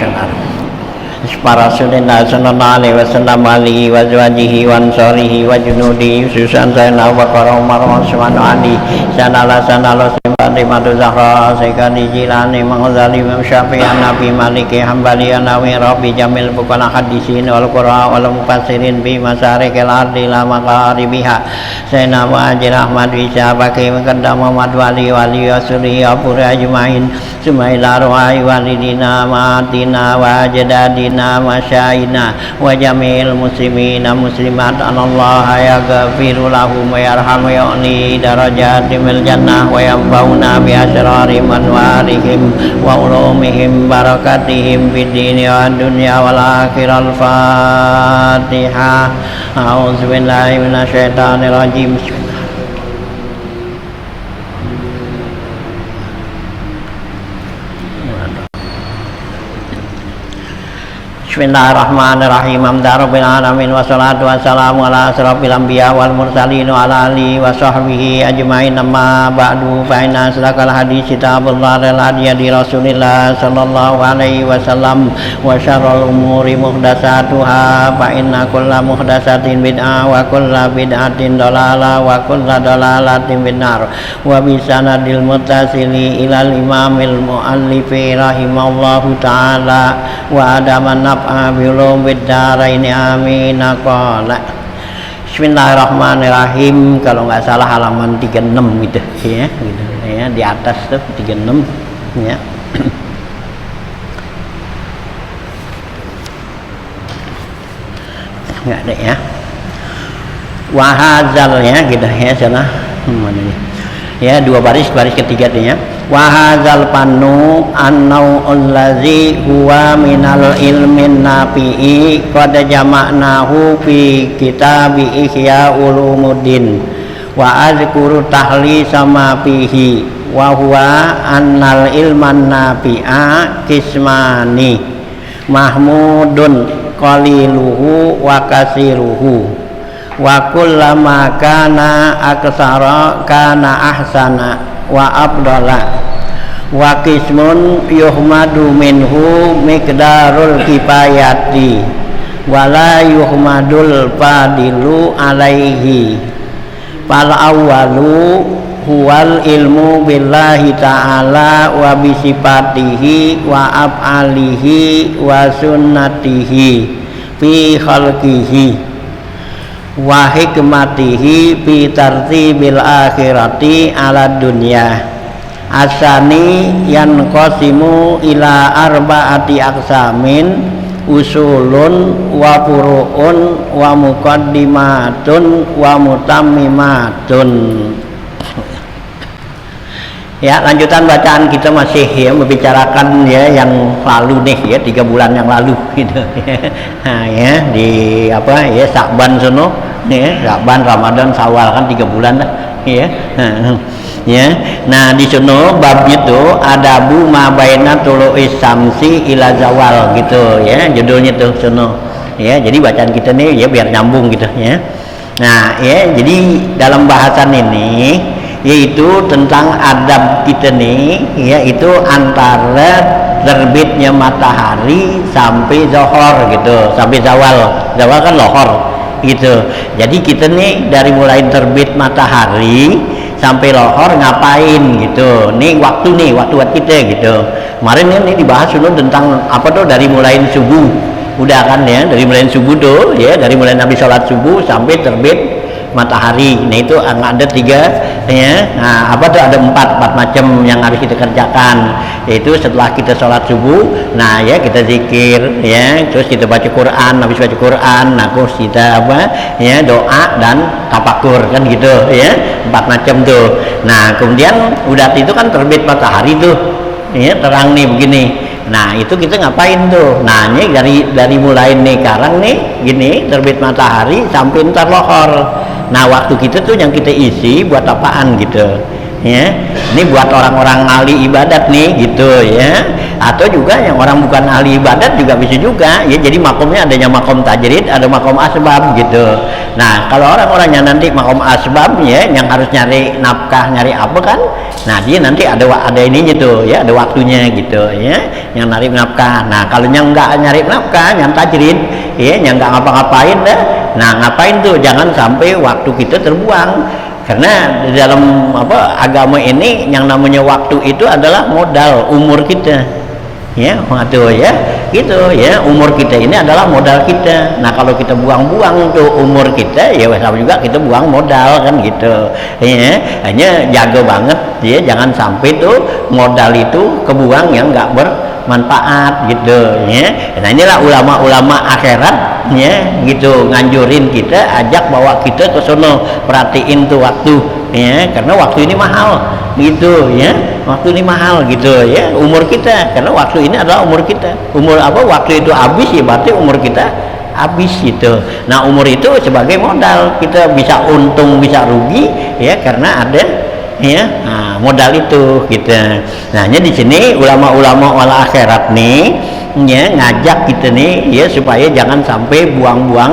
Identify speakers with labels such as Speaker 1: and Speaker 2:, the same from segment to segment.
Speaker 1: nasional. Para Rasulullah sallallahu alaihi wasallam alihi wa azwajihi wa ansarihi wa junudi Susan Zainal Bakar Umar Usman Ali sanala Fatimah Zahra Sayyidina Jilani Imam Ghazali Imam Syafi'i Nabi Maliki Hambali Nawawi Rabi Jamil bukan hadisin wal Qur'an wal mufassirin bi masarikil ardi la maqaribiha Sayyidina Muhajir Ahmad Bisa Baki Muqaddam Muhammad Wali Rasuli Abu Ajmain Sumaila Ruhai Walidina Matina wa Jadadina Masyaina wa Jamil Muslimina Muslimat Anallah yaghfiru lahum wa yarhamu yu'li darajatimil jannah wa yanfa'una bi asrari manwarihim wa ulumihim barakatihim fid dini wa dunya wal akhirah. Al-Fatihah. A'udzu billahi minasyaitonir rajim. Bismillahirrahmanirrahim. Alhamdulillahirabbil alamin wassalatu wassalamu ala asrofil anbiya wal mursalin wa ala alihi wa sahbihi ajmain. Amma ba'du fa inna asdaqal hadits kitabullah wal hadi Rasulillah sallallahu alaihi wasallam wa syarrul umuri muhdatsatuha fa inna kulla muhdatsatin bid'ah wa kulla bid'atin dhalalah wa kulla dhalalatin finnar. Wa bi sanadil muttasili ilal imamil muallifi rahimallahu taala wa adaman Abilum bidaraini amin. Qala Bismillahirrahmanirrahim. Kalau nggak salah halaman 36 gitu ya, gitu ya, di atas tuh 36 ya. Nggak ada ya. Wahazal ya gitu ya, sana mana nih? Ya, dua baris ketiga tuh ya. Wa hadzal pannu annau allazi huwa minal ilmin nafi'i qad jama'nahu fi kitabi Ihya Ulumuddin wa azkuru tahli sama fihi wa huwa annal ilman nafi'a kismani mahmudun qaliluhu wa kasiruhu wa kullama kana aksara kana ahsana wa afdala wa qismun yuhmadu minhu miqdarul kifayati wa la yuhmadul fadilu alaihi. Fal awwalu huwal ilmu billahi ta'ala wa bisifatihi wa af'alihi wa sunnatihi fi khalqihi wa hikmatihi fi tartibil akhirati ala dunya. Asani yanqasimu ila arba'ati aqsamin usulun wa furu'un wa muqaddimatun wa mutammimatun. Ya, lanjutan bacaan kita masih ya membicarakan ya yang lalu nih ya, 3 bulan yang lalu gitu ya. Nah, ya di apa ya Sya'ban sono ya, Sya'ban, Ramadan, Syawal kan 3 bulan lah ya. Ya. Nah, di sono bab itu adabu ma baina tulu'is samsi ila zawal gitu ya, judulnya tuh sono. Ya, jadi bacaan kita nih ya biar nyambung gitu ya. Nah, ya jadi dalam bahasan ini yaitu tentang adab kita nih, yaitu antara terbitnya matahari sampai zuhur gitu, sampai zawal kan lohor gitu. Jadi kita nih dari mulai terbit matahari sampai lohor ngapain gitu. Nih waktu buat kita gitu. Kemarin ini dibahas dulu tentang apa tuh, dari mulai subuh, udah kan ya, dari mulai subuh tuh ya, dari mulai Nabi sholat subuh sampai terbit matahari. Nah itu ada 3 ya. Nah apa tuh, ada 4 macam yang harus kita kerjakan, yaitu setelah kita sholat subuh, nah ya kita zikir ya, terus kita baca Quran, habis baca Quran, nah terus kita apa ya, doa dan tafakur kan gitu ya, 4 macam tuh. Nah kemudian udah itu kan terbit matahari tuh ya, terang nih begini. Nah itu kita ngapain tuh? Nah ini dari mulai nih sekarang nih gini terbit matahari sampai ntar lohor. Nah waktu kita tuh yang kita isi buat apaan gitu ya. Ini buat orang-orang ahli ibadat nih gitu ya, atau juga yang orang bukan ahli ibadat juga bisa juga ya. Jadi makomnya adanya makom tajrid, ada makom asbab gitu. Nah kalau orang-orangnya nanti makom asbab ya, yang harus nyari nafkah, nyari apa kan, nah dia nanti ada ini gitu ya, ada waktunya gitu ya, yang nyari nafkah. Nah kalau yang nggak nyari nafkah, yang tajrid ya, yang nggak ngapa-ngapain dah, nah ngapain tuh, jangan sampai waktu kita terbuang. Karena di dalam agama ini yang namanya waktu itu adalah modal umur kita ya, waktu ya gitu ya, umur kita ini adalah modal kita. Nah kalau kita buang-buang tuh umur kita ya sama juga kita buang modal kan gitu ya. Hanya jaga banget ya, jangan sampai tuh modal itu kebuang yang nggak bermanfaat gitu ya. Nah inilah ulama-ulama akhirat ya gitu, nganjurin kita, ajak bawa kita ke sono, perhatiin tuh waktu ya, karena waktu ini mahal gitu ya, waktu ini mahal gitu ya, umur kita, karena waktu ini adalah umur kita. Umur waktu itu habis ya berarti umur kita habis gitu. Nah umur itu sebagai modal, kita bisa untung bisa rugi ya, karena ada ya modal itu gitu. Nah di sini ulama-ulama wal akhirat nih ya, ngajak kita nih ya supaya jangan sampai buang-buang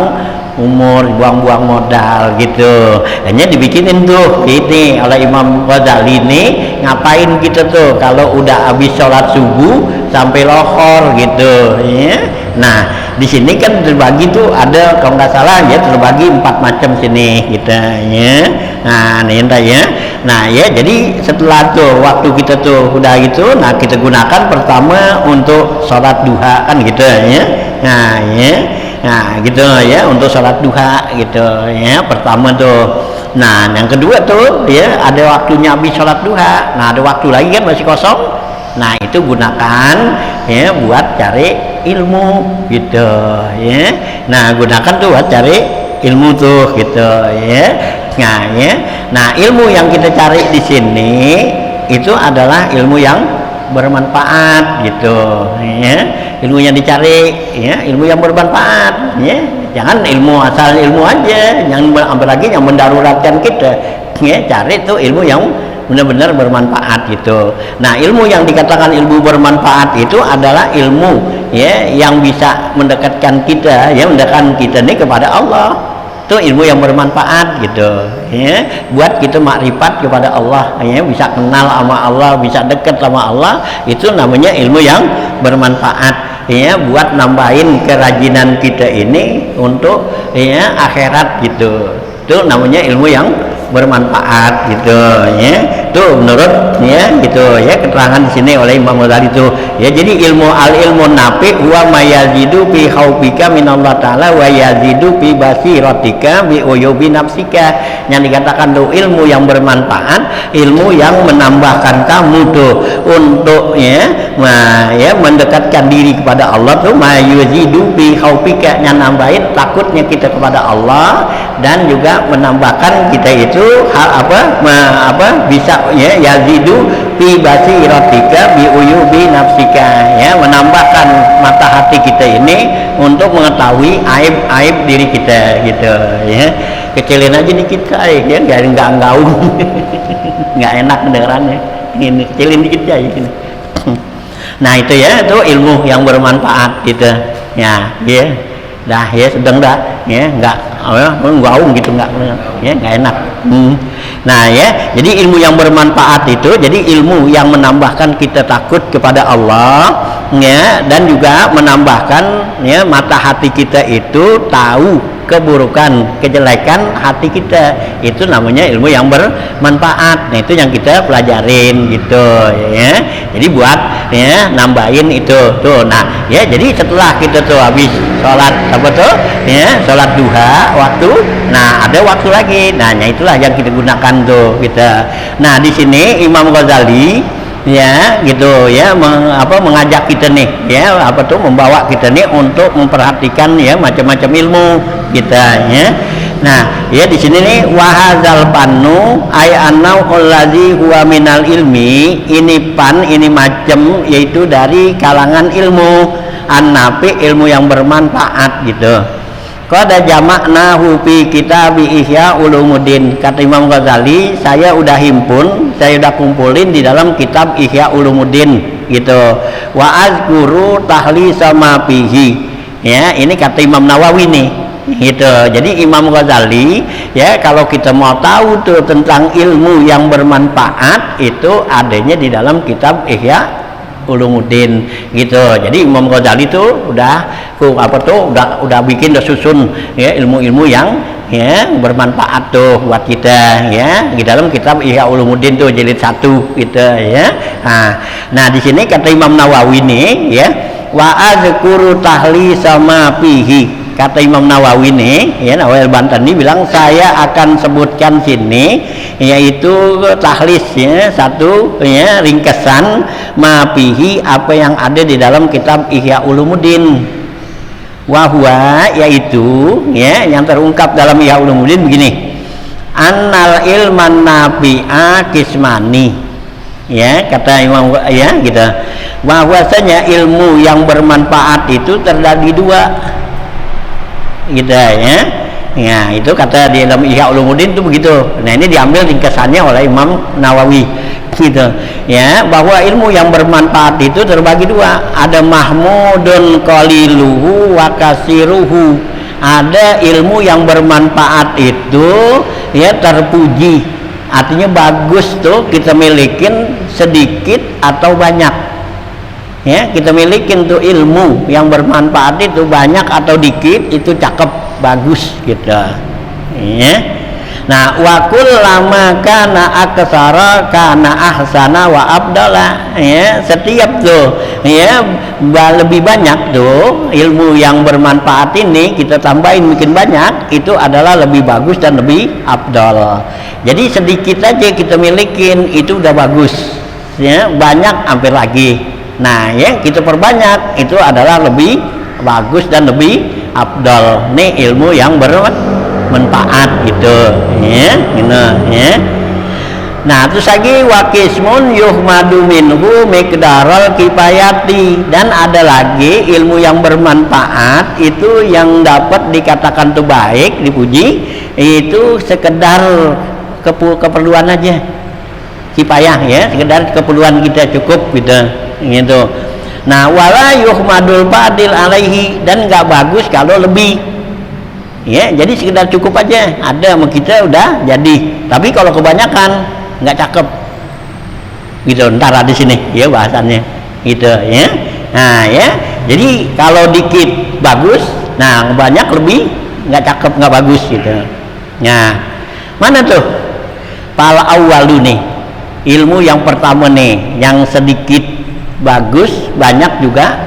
Speaker 1: umur, buang-buang modal gitu. Hanya dibikinin tuh ini oleh Imam Ghazali nih, ngapain kita tuh kalau udah habis sholat subuh sampai lohor gitu ya. Nah di sini kan terbagi tuh ada, kalau nggak salah ya, terbagi 4 macam sini gitu ya. Nah ini ya. Nah ya, jadi setelah tuh waktu kita tuh udah gitu, nah kita gunakan pertama untuk sholat duha kan gitu ya. Nah ya, nah gitu ya, untuk sholat duha gitu ya, pertama tuh. Nah yang kedua tuh ya, ada waktunya habis sholat duha, nah ada waktu lagi kan masih kosong, nah itu gunakan ya buat cari ilmu gitu ya. Nah gunakan tuh buat cari ilmu tuh gitu ya. Nah ya, nah ilmu yang kita cari di sini itu adalah ilmu yang bermanfaat gitu ya. Ilmu yang dicari ya, ilmu yang bermanfaat ya. Jangan ilmu asal ilmu aja, yang apalagi yang mendaruratkan kita ya. Cari tuh ilmu yang benar-benar bermanfaat gitu. Nah ilmu yang dikatakan ilmu bermanfaat itu adalah ilmu ya yang bisa mendekatkan kita ya, mendekatkan kita nih kepada Allah. Itu ilmu yang bermanfaat gitu ya, buat kita makrifat kepada Allah ya, bisa kenal sama Allah, bisa dekat sama Allah. Itu namanya ilmu yang bermanfaat ya, buat nambahin kerajinan kita ini untuk ya akhirat gitu. Itu namanya ilmu yang bermanfaat gitu ya. Itu menurut ya gitu ya, keterangan di sini oleh Imam Ghazali itu ya. Jadi ilmu al-ilmu nafi wa mayazidu fi khaufika minallah taala wa yazidu fi basiratika bi uyubi nafsika. Yang dikatakan tuh ilmu yang bermanfaat, ilmu yang menambahkan kamu tuh untuk ya mendekatkan diri kepada Allah tuh, mayazidu fi khaufika, yang nambahin takutnya kita kepada Allah, dan juga menambahkan kita itu bisa ya, yazidu fi basiratika bi uyubi nafsika ya, menambahkan mata hati kita ini untuk mengetahui aib-aib diri kita gitu ya. Kecilin aja dikit ya, nggak gaung nggak enak kedengarannya, ini kecilin dikit aja gini. Nah itu ya, itu ilmu yang bermanfaat gitu ya. Ya dah ya, sedang dah ya, nggak gaung gitu, nggak enak. Nah ya, jadi ilmu yang bermanfaat itu jadi ilmu yang menambahkan kita takut kepada Allah ya, dan juga menambahkan ya mata hati kita itu tahu keburukan, kejelekan hati kita. Itu namanya ilmu yang bermanfaat. Nah itu yang kita pelajarin gitu ya. Jadi buat ya nambahin itu tuh. Nah ya, jadi setelah kita tuh habis sholat ya, sholat duha waktu, nah ada waktu lagi. Nah itulah yang kita gunakan tuh kita. Nah di sini Imam Ghazali ya gitu ya, mengajak kita nih ya, membawa kita nih untuk memperhatikan ya macam-macam ilmu kita ya. Nah ya di sini nih, wahadzal pannu ay annau allazi huwa minal ilmi, ini pan, ini macam, yaitu dari kalangan ilmu an-nafi, ilmu yang bermanfaat gitu qad jama'nahu fi kitab Ihya Ulumuddin. Kata Imam Ghazali, saya udah himpun, saya udah kumpulin di dalam kitab Ihya Ulumuddin gitu. Wa azkuru tahlisa ma fihi. Ya, ini kata Imam Nawawi nih gitu. Jadi Imam Ghazali ya, kalau kita mau tahu tuh tentang ilmu yang bermanfaat itu adanya di dalam kitab Ihya Ulumuddin gitu. Jadi Imam Ghazali tuh udah udah bikin, udah susun ya ilmu-ilmu yang ya bermanfaat tuh buat kita ya di dalam kitab Ihya Ulumuddin tuh jilid 1 gitu ya. Nah di sini kata Imam Nawawi nih ya, wa azkuru tahlisa ma fihi. Kata Imam Nawawi nih ya, Nawawi Al-Bantani bilang, saya akan sebutkan sini yaitu tahlis ya, satu ya ringkesan mafihi, apa yang ada di dalam kitab Ihya Ulumuddin. Wahwa, yaitu ya yang terungkap dalam Ihya Ulumuddin begini, annal ilman nafi'a kismani ya, kata Imam ya gitu, bahwasanya ilmu yang bermanfaat itu terbagi dua gitu ya. Ya, itu kata di dalam Ihya Ulumuddin itu begitu. Nah, ini diambil ringkasannya oleh Imam Nawawi gitu. Ya, bahwa ilmu yang bermanfaat itu terbagi dua. Ada mahmudun qaliluhu wa kasiruhu. Ada ilmu yang bermanfaat itu ya terpuji. Artinya bagus tuh kita milikin sedikit atau banyak. Ya, kita milikin tuh ilmu yang bermanfaat itu banyak atau dikit, itu cakep, bagus gitu ya. Nah, wa kullama kana aksara kana ahsana wa abdala ya, setiap tuh ya lebih banyak tuh ilmu yang bermanfaat ini kita tambahin bikin banyak, itu adalah lebih bagus dan lebih abdal. Jadi sedikit aja kita milikin itu udah bagus ya, banyak hampir lagi. Nah ya kita perbanyak, itu adalah lebih bagus dan lebih abdal. Nih ilmu yang bermanfaat gitu ya, gitu ya. Nah terus lagi wakismun yuhmadu minhu miqdaral kifayati, dan ada lagi ilmu yang bermanfaat itu yang dapat dikatakan tuh baik, dipuji, itu sekedar keperluan aja, kifayah ya, sekedar keperluan kita cukup gitu. Gitu. Nah, wala yuhmadul fadil alaihi, dan nggak bagus kalau lebih. Ya, jadi sekedar cukup aja, ada sama kita udah jadi. Tapi kalau kebanyakan nggak cakep. Gitu, ntar di sini ya bahasannya. Gitu ya. Nah, ya. Jadi kalau dikit bagus, nah banyak lebih nggak cakep, nggak bagus gitu. Nah, mana tuh? Pal awalu nih. Ilmu yang pertama nih, yang sedikit bagus, banyak juga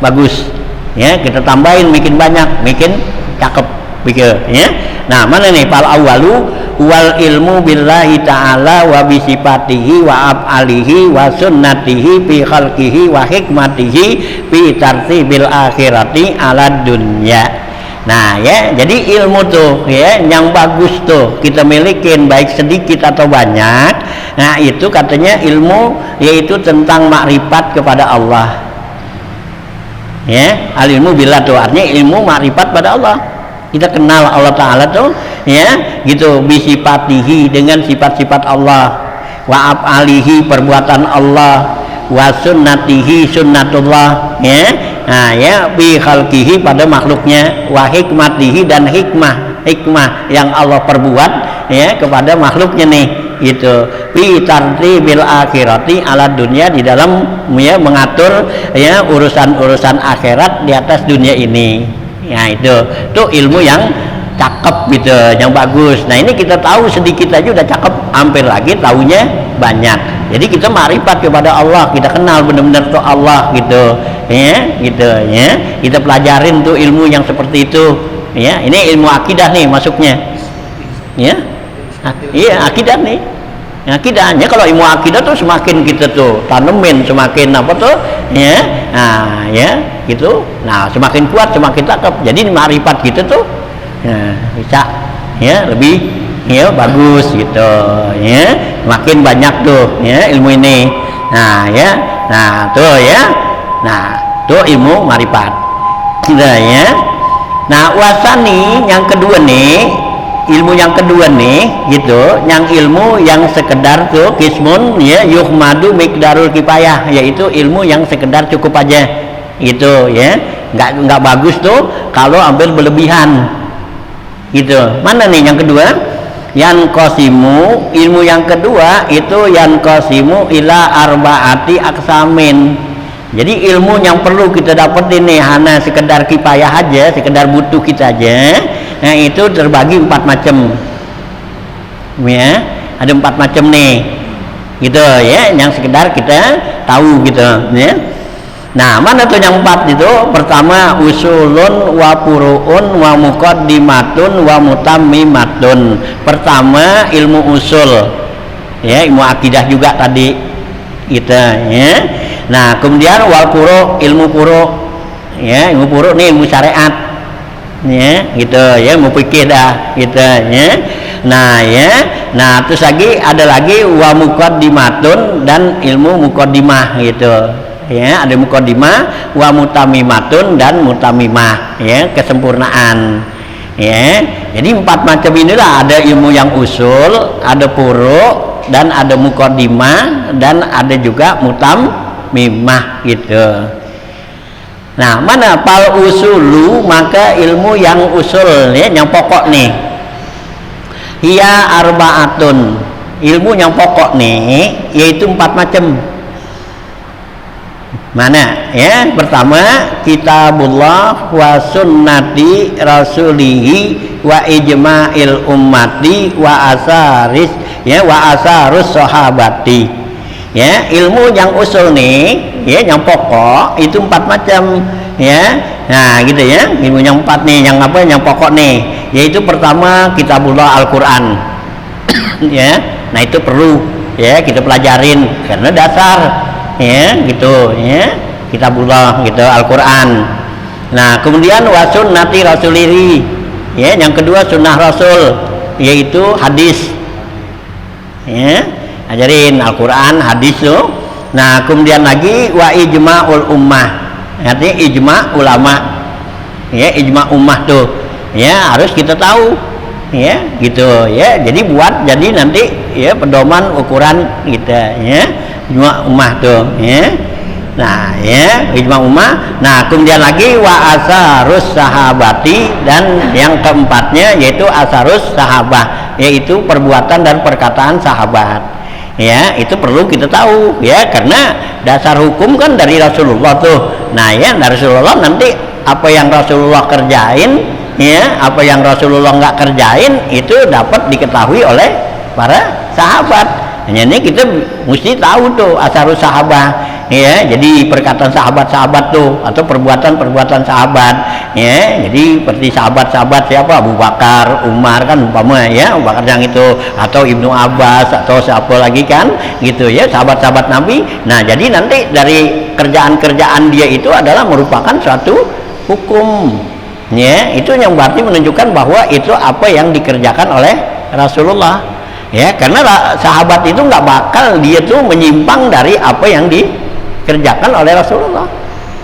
Speaker 1: bagus ya, kita tambahin bikin banyak, bikin cakep begitu ya. Nah mana nih pal awalu wal ilmu billahi ta'ala wa bi sifatihi wa af'alihi wa sunnatihi fi khalqihi wa hikmatihi fi tartibil akhirati ala dunya. Nah ya, jadi ilmu tuh ya yang bagus tuh kita milikin baik sedikit atau banyak. Nah itu katanya ilmu yaitu tentang makrifat kepada Allah. Ya, al ilmu billah tuh artinya ilmu makrifat pada Allah. Kita kenal Allah Ta'ala tuh ya gitu, bisifatihi dengan sifat-sifat Allah, wa af'alihi perbuatan Allah, wa sunnatihi sunnatullah ya. Nah ya, bi khalqihi pada makhluknya, wa hikmatihi dan hikmah yang Allah perbuat ya kepada makhluknya nih gitu, bi tartibil akhirati ala dunia, di dalam ya mengatur ya urusan-urusan akhirat di atas dunia ini. Ya itu tuh ilmu yang cakep gitu, yang bagus. Nah ini kita tahu sedikit aja udah cakep, hampir lagi tahunya banyak. Jadi kita makrifat kepada Allah, kita kenal benar-benar tuh Allah gitu ya, gitu ya. Kita pelajarin tuh ilmu yang seperti itu ya. Ini ilmu akidah nih masuknya ya. Iya akidah nih. Akidahnya kalau ilmu akidah tuh semakin kita tuh tanemin, semakin apa tuh ya. Nah ya gitu. Nah semakin kuat, semakin cakep. Jadi makrifat kita tuh ya, bisa ya lebih ya bagus gitu ya, makin banyak tuh ya ilmu ini. Nah ya, nah tuh ya, nah tuh ilmu marifat gitu ya. Nah, wasani yang kedua nih, ilmu yang kedua nih gitu, yang ilmu yang sekedar tuh kismun ya yuhmadu miqdarul kifayah, yaitu ilmu yang sekedar cukup aja gitu ya, nggak bagus tuh kalau ambil berlebihan gitu. Mana nih yang kedua? Yan kosimu, ilmu yang kedua itu yan kosimu ila arbaati aksamin. Jadi ilmu yang perlu kita dapetin nih hanya sekedar kifayah aja, sekedar butuh kita aja. Nah, itu terbagi 4 macam. Ya, ada 4 macam nih. Gitu ya, yang sekedar kita tahu gitu ya. Nah, mana tuh yang 4 itu? Pertama usulun wa furuun wa muqaddimatun wa mutammimatun. Pertama ilmu usul. Ya, ilmu akidah juga tadi gitu ya. Nah, kemudian wal furu, ilmu furu. Ya, ilmu furu nih ilmu syariat. Ya, gitu ya, ilmu fikih dah gitu ya. Nah, ya. Nah, terus lagi ada lagi wa muqaddimatun dan ilmu muqaddimah gitu. Ya, ada muqaddimah, wa mutamimatun dan mutamimah, ya, kesempurnaan. Ya. Jadi 4 macam inilah, ada ilmu yang usul, ada furu, dan ada muqaddimah, dan ada juga mutamimah gitu. Nah, mana pal usulu, maka ilmu yang usul ya, yang pokok nih. Hiya arbaatun, ilmu yang pokok nih yaitu 4 macam. Mana ya? Pertama kitabullah wa sunnati rasulihi wa ijma'il ummati wa asaris ya wa asarus sahabati. Ya, ilmu yang usul nih ya, yang pokok itu 4 macam ya. Nah, gitu ya. Ilmu yang 4 nih, yang apa? Yang pokok nih, yaitu pertama kitabullah, Al-Qur'an. Ya. Nah, itu perlu ya kita pelajarin karena dasar ya gitu ya, kitabullah gitu, Al-Qur'an. Nah, kemudian wa sunnati rasulihi ya, yang kedua sunnah rasul yaitu hadis ya, ajarin Al-Qur'an, hadis tuh. Nah, kemudian lagi wa ijma'ul ummah, artinya ijma' ulama ya, ijma' ummah tuh ya, harus kita tahu ya gitu ya, jadi buat jadi nanti ya pedoman ukuran kita ya, ijma' ummah tuh ya. Nah, ya, ijma' ummah. Nah, kemudian lagi wa asarus sahabati, dan yang keempatnya yaitu asarus sahabah, yaitu perbuatan dan perkataan sahabat. Ya, itu perlu kita tahu ya, karena dasar hukum kan dari Rasulullah tuh. Nah, ya, dari Rasulullah, nanti apa yang Rasulullah kerjain ya, apa yang Rasulullah nggak kerjain itu dapat diketahui oleh para sahabat. Hanya ini kita mesti tahu tuh asarus sahabah ya, jadi perkataan sahabat-sahabat tuh atau perbuatan-perbuatan sahabat ya. Jadi seperti sahabat-sahabat siapa, Abu Bakar, Umar kan umpama ya, Abu Bakar yang itu, atau Ibnu Abbas, atau siapa lagi kan gitu ya, sahabat-sahabat Nabi. Nah, jadi nanti dari kerjaan-kerjaan dia itu adalah merupakan suatu hukum ya, itu yang berarti menunjukkan bahwa itu apa yang dikerjakan oleh Rasulullah ya, karena sahabat itu nggak bakal dia tuh menyimpang dari apa yang dikerjakan oleh Rasulullah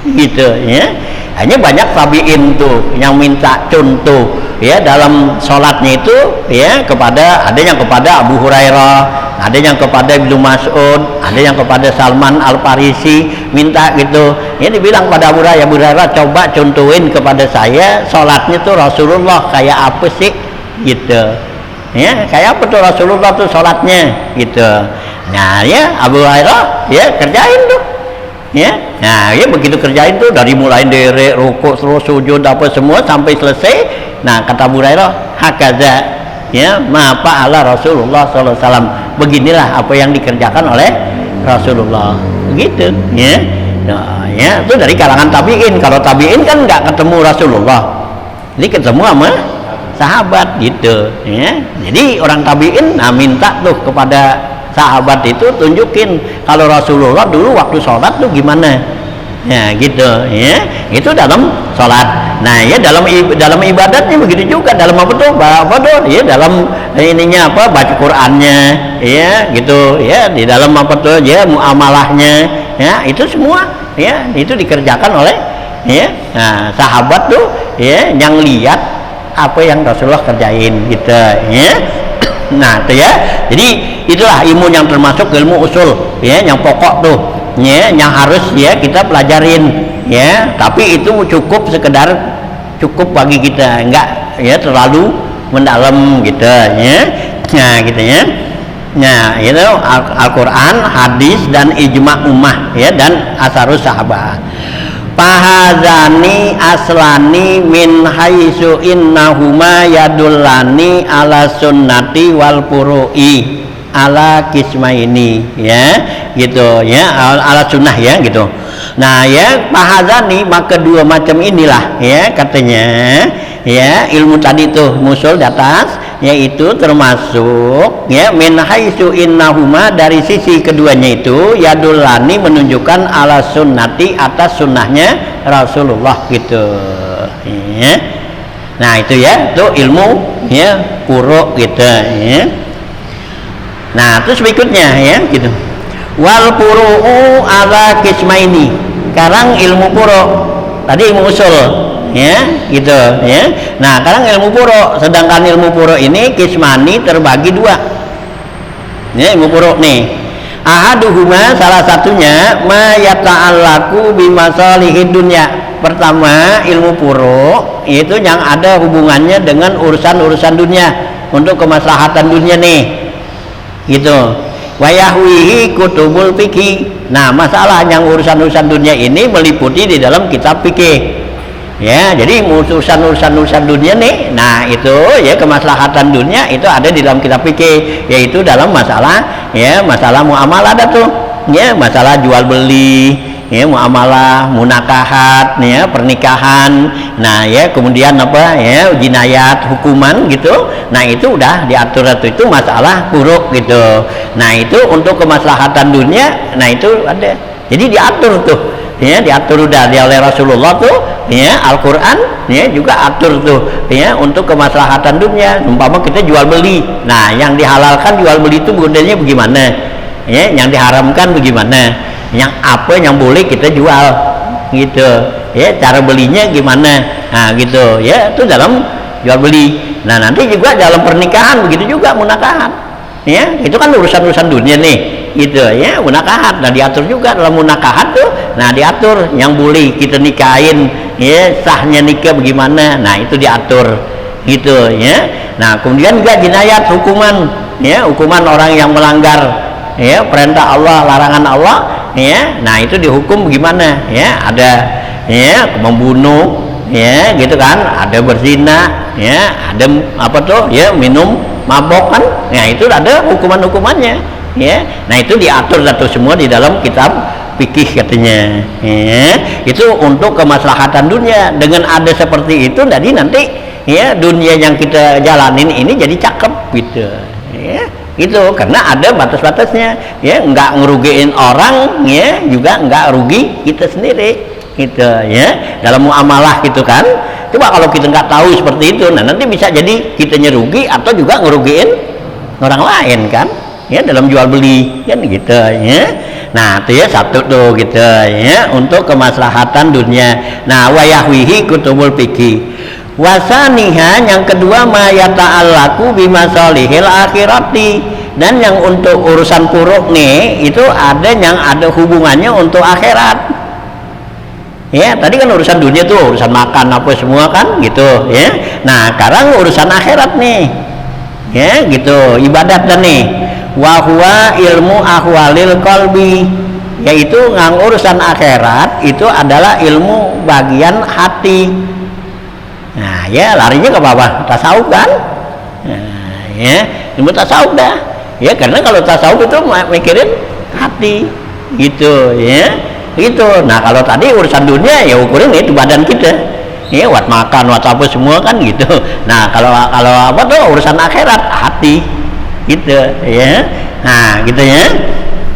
Speaker 1: gitu ya. Hanya banyak tabiin tuh yang minta contoh ya dalam sholatnya itu ya, kepada ada yang kepada Abu Hurairah, ada yang kepada Ibnu Mas'ud, ada yang kepada Salman Al-Farisi, minta gitu ya, dibilang pada Abu Hurairah, coba contohin kepada saya sholatnya tuh Rasulullah kayak apa sih gitu ya, kayak apa tuh Rasulullah tuh sholatnya gitu. Nah, ya Abu Hurairah ya kerjain tuh ya. Nah, ya begitu kerjain tuh, dari mulai dari rukuk terus sujud apa semua sampai selesai. Nah, kata Abu Hurairah, hakaza ya ma fa'ala Rasulullah sallallahu alaihi wasallam, beginilah apa yang dikerjakan oleh Rasulullah gitu ya. Nah, ya itu dari kalangan tabiin. Kalau tabiin kan nggak ketemu Rasulullah, ini ketemu sama sahabat gitu ya. Jadi orang tabiin nah minta tuh kepada sahabat itu, tunjukin kalau Rasulullah dulu waktu sholat tuh gimana ya gitu ya, itu dalam sholat. Nah, ya dalam ibadatnya begitu juga, dalam apa tuh ya, dalam ininya apa, baca Qur'annya ya gitu ya, di dalam apa tuh ya muamalahnya ya, itu semua ya itu dikerjakan oleh ya. Nah, sahabat tuh ya yang lihat apa yang Rasulullah kerjain gitu ya. Nah itu ya, jadi itulah ilmu yang termasuk ilmu usul ya, yang pokok tuh ya, yang harus ya kita pelajarin ya. Tapi itu cukup sekedar cukup bagi kita, enggak ya terlalu mendalam gitu ya. Nah gitu ya. Nah itu Al-Quran, hadis dan ijma' ummah ya, dan asarus sahabat. Fahazani aslani min haitsu innahuma yadullani ala sunnati wal furu'i ala kismaini ya gitu ya, ala sunnah ya gitu. Nah ya fahazani, maka dua macam inilah ya katanya ya ilmu tadi tuh musul di atas, yaitu termasuk ya min haitsu innahuma, dari sisi keduanya itu yadullani menunjukkan ala sunnati, atas sunnahnya Rasulullah gitu ya. Nah itu ya, itu ilmu ya puro gitu ya. Nah terus berikutnya ya gitu, wal puru'u ala kismaini. Sekarang ilmu puro, tadi ilmu usul ya gitu ya. Nah sekarang ilmu puro, sedangkan ilmu puro ini kismani terbagi dua ya, ilmu puro nih. Ahaduhuma, salah satunya ma yata'allaku bimasalihid dunya. Pertama ilmu puro itu yang ada hubungannya dengan urusan-urusan dunia, untuk kemaslahatan dunia nih gitu. Wayahwihi kutubul fikih. Nah masalah yang urusan-urusan dunia ini meliputi di dalam kitab fikih ya. Jadi urusan dunia nih, nah itu ya kemaslahatan dunia itu ada di dalam kitab fikih, yaitu dalam masalah ya, masalah muamalah ada tuh ya, masalah jual beli ya, muamalah, munakahat ya, pernikahan. Nah ya kemudian apa ya, jinayat, hukuman gitu. Nah itu udah diatur, itu masalah buruk gitu. Nah itu untuk kemaslahatan dunia, nah itu ada, jadi diatur tuh ya, diatur udah oleh Rasulullah tuh ya. Al-Quran ya juga atur tuh ya, untuk kemaslahatan dunia. Umpama kita jual beli, nah yang dihalalkan jual beli itu modelnya bagaimana ya, yang diharamkan bagaimana, yang apa yang boleh kita jual gitu ya, cara belinya gimana, nah gitu ya, itu dalam jual beli. Nah nanti juga dalam pernikahan begitu juga, munakahat ya, itu kan urusan dunia nih gitu ya, munakahat. Nah diatur juga dalam munakahat tuh, nah diatur yang boleh kita nikahin ya, sahnya nikah bagaimana, nah itu diatur gitu ya. Nah kemudian juga jinayat, hukuman ya, hukuman orang yang melanggar ya perintah Allah, larangan Allah ya. Nah itu dihukum bagaimana ya, ada ya membunuh ya gitu kan, ada berzina ya, ada apa tuh ya, minum mabok kan, nah itu ada hukuman-hukumannya ya. Nah itu diatur satu semua di dalam kitab fikih katanya ya. Itu untuk kemaslahatan dunia. Dengan ada seperti itu, jadi nanti ya dunia yang kita jalanin ini jadi cakep gitu ya, itu karena ada batas-batasnya ya, nggak ngerugiin orang ya, juga nggak rugi kita sendiri gitu ya, dalam muamalah gitu kan. Coba kalau kita nggak tahu seperti itu, nah nanti bisa jadi kitanya rugi atau juga ngerugiin orang lain kan ya, dalam jual beli kan gitu ya. Nah itu ya satu tuh gitu ya, untuk kemaslahatan dunia. Nah wayahwihi kutubul fikih. Wasaniha, yang kedua ma yata'allaku bimasalihil akhirati, dan yang untuk urusan puruk nih itu ada yang ada hubungannya untuk akhirat ya. Tadi kan urusan dunia tuh, urusan makan apa semua kan gitu ya. Nah sekarang urusan akhirat nih ya gitu, ibadat dan nih. Wahwa ilmu ahwalil qalbi, yaitu ngang urusan akhirat itu adalah ilmu bagian hati. Nah ya larinya ke bawah tasawuf kan. Nah, ya ilmu tasawuf dah ya, karena kalau tasawuf itu mikirin hati gitu ya gitu. Nah kalau tadi urusan dunia ya ukurin itu badan kita ya, buat makan, buat apa semua kan gitu. Nah kalau apa tuh urusan akhirat, hati gitu ya. Nah gitu ya.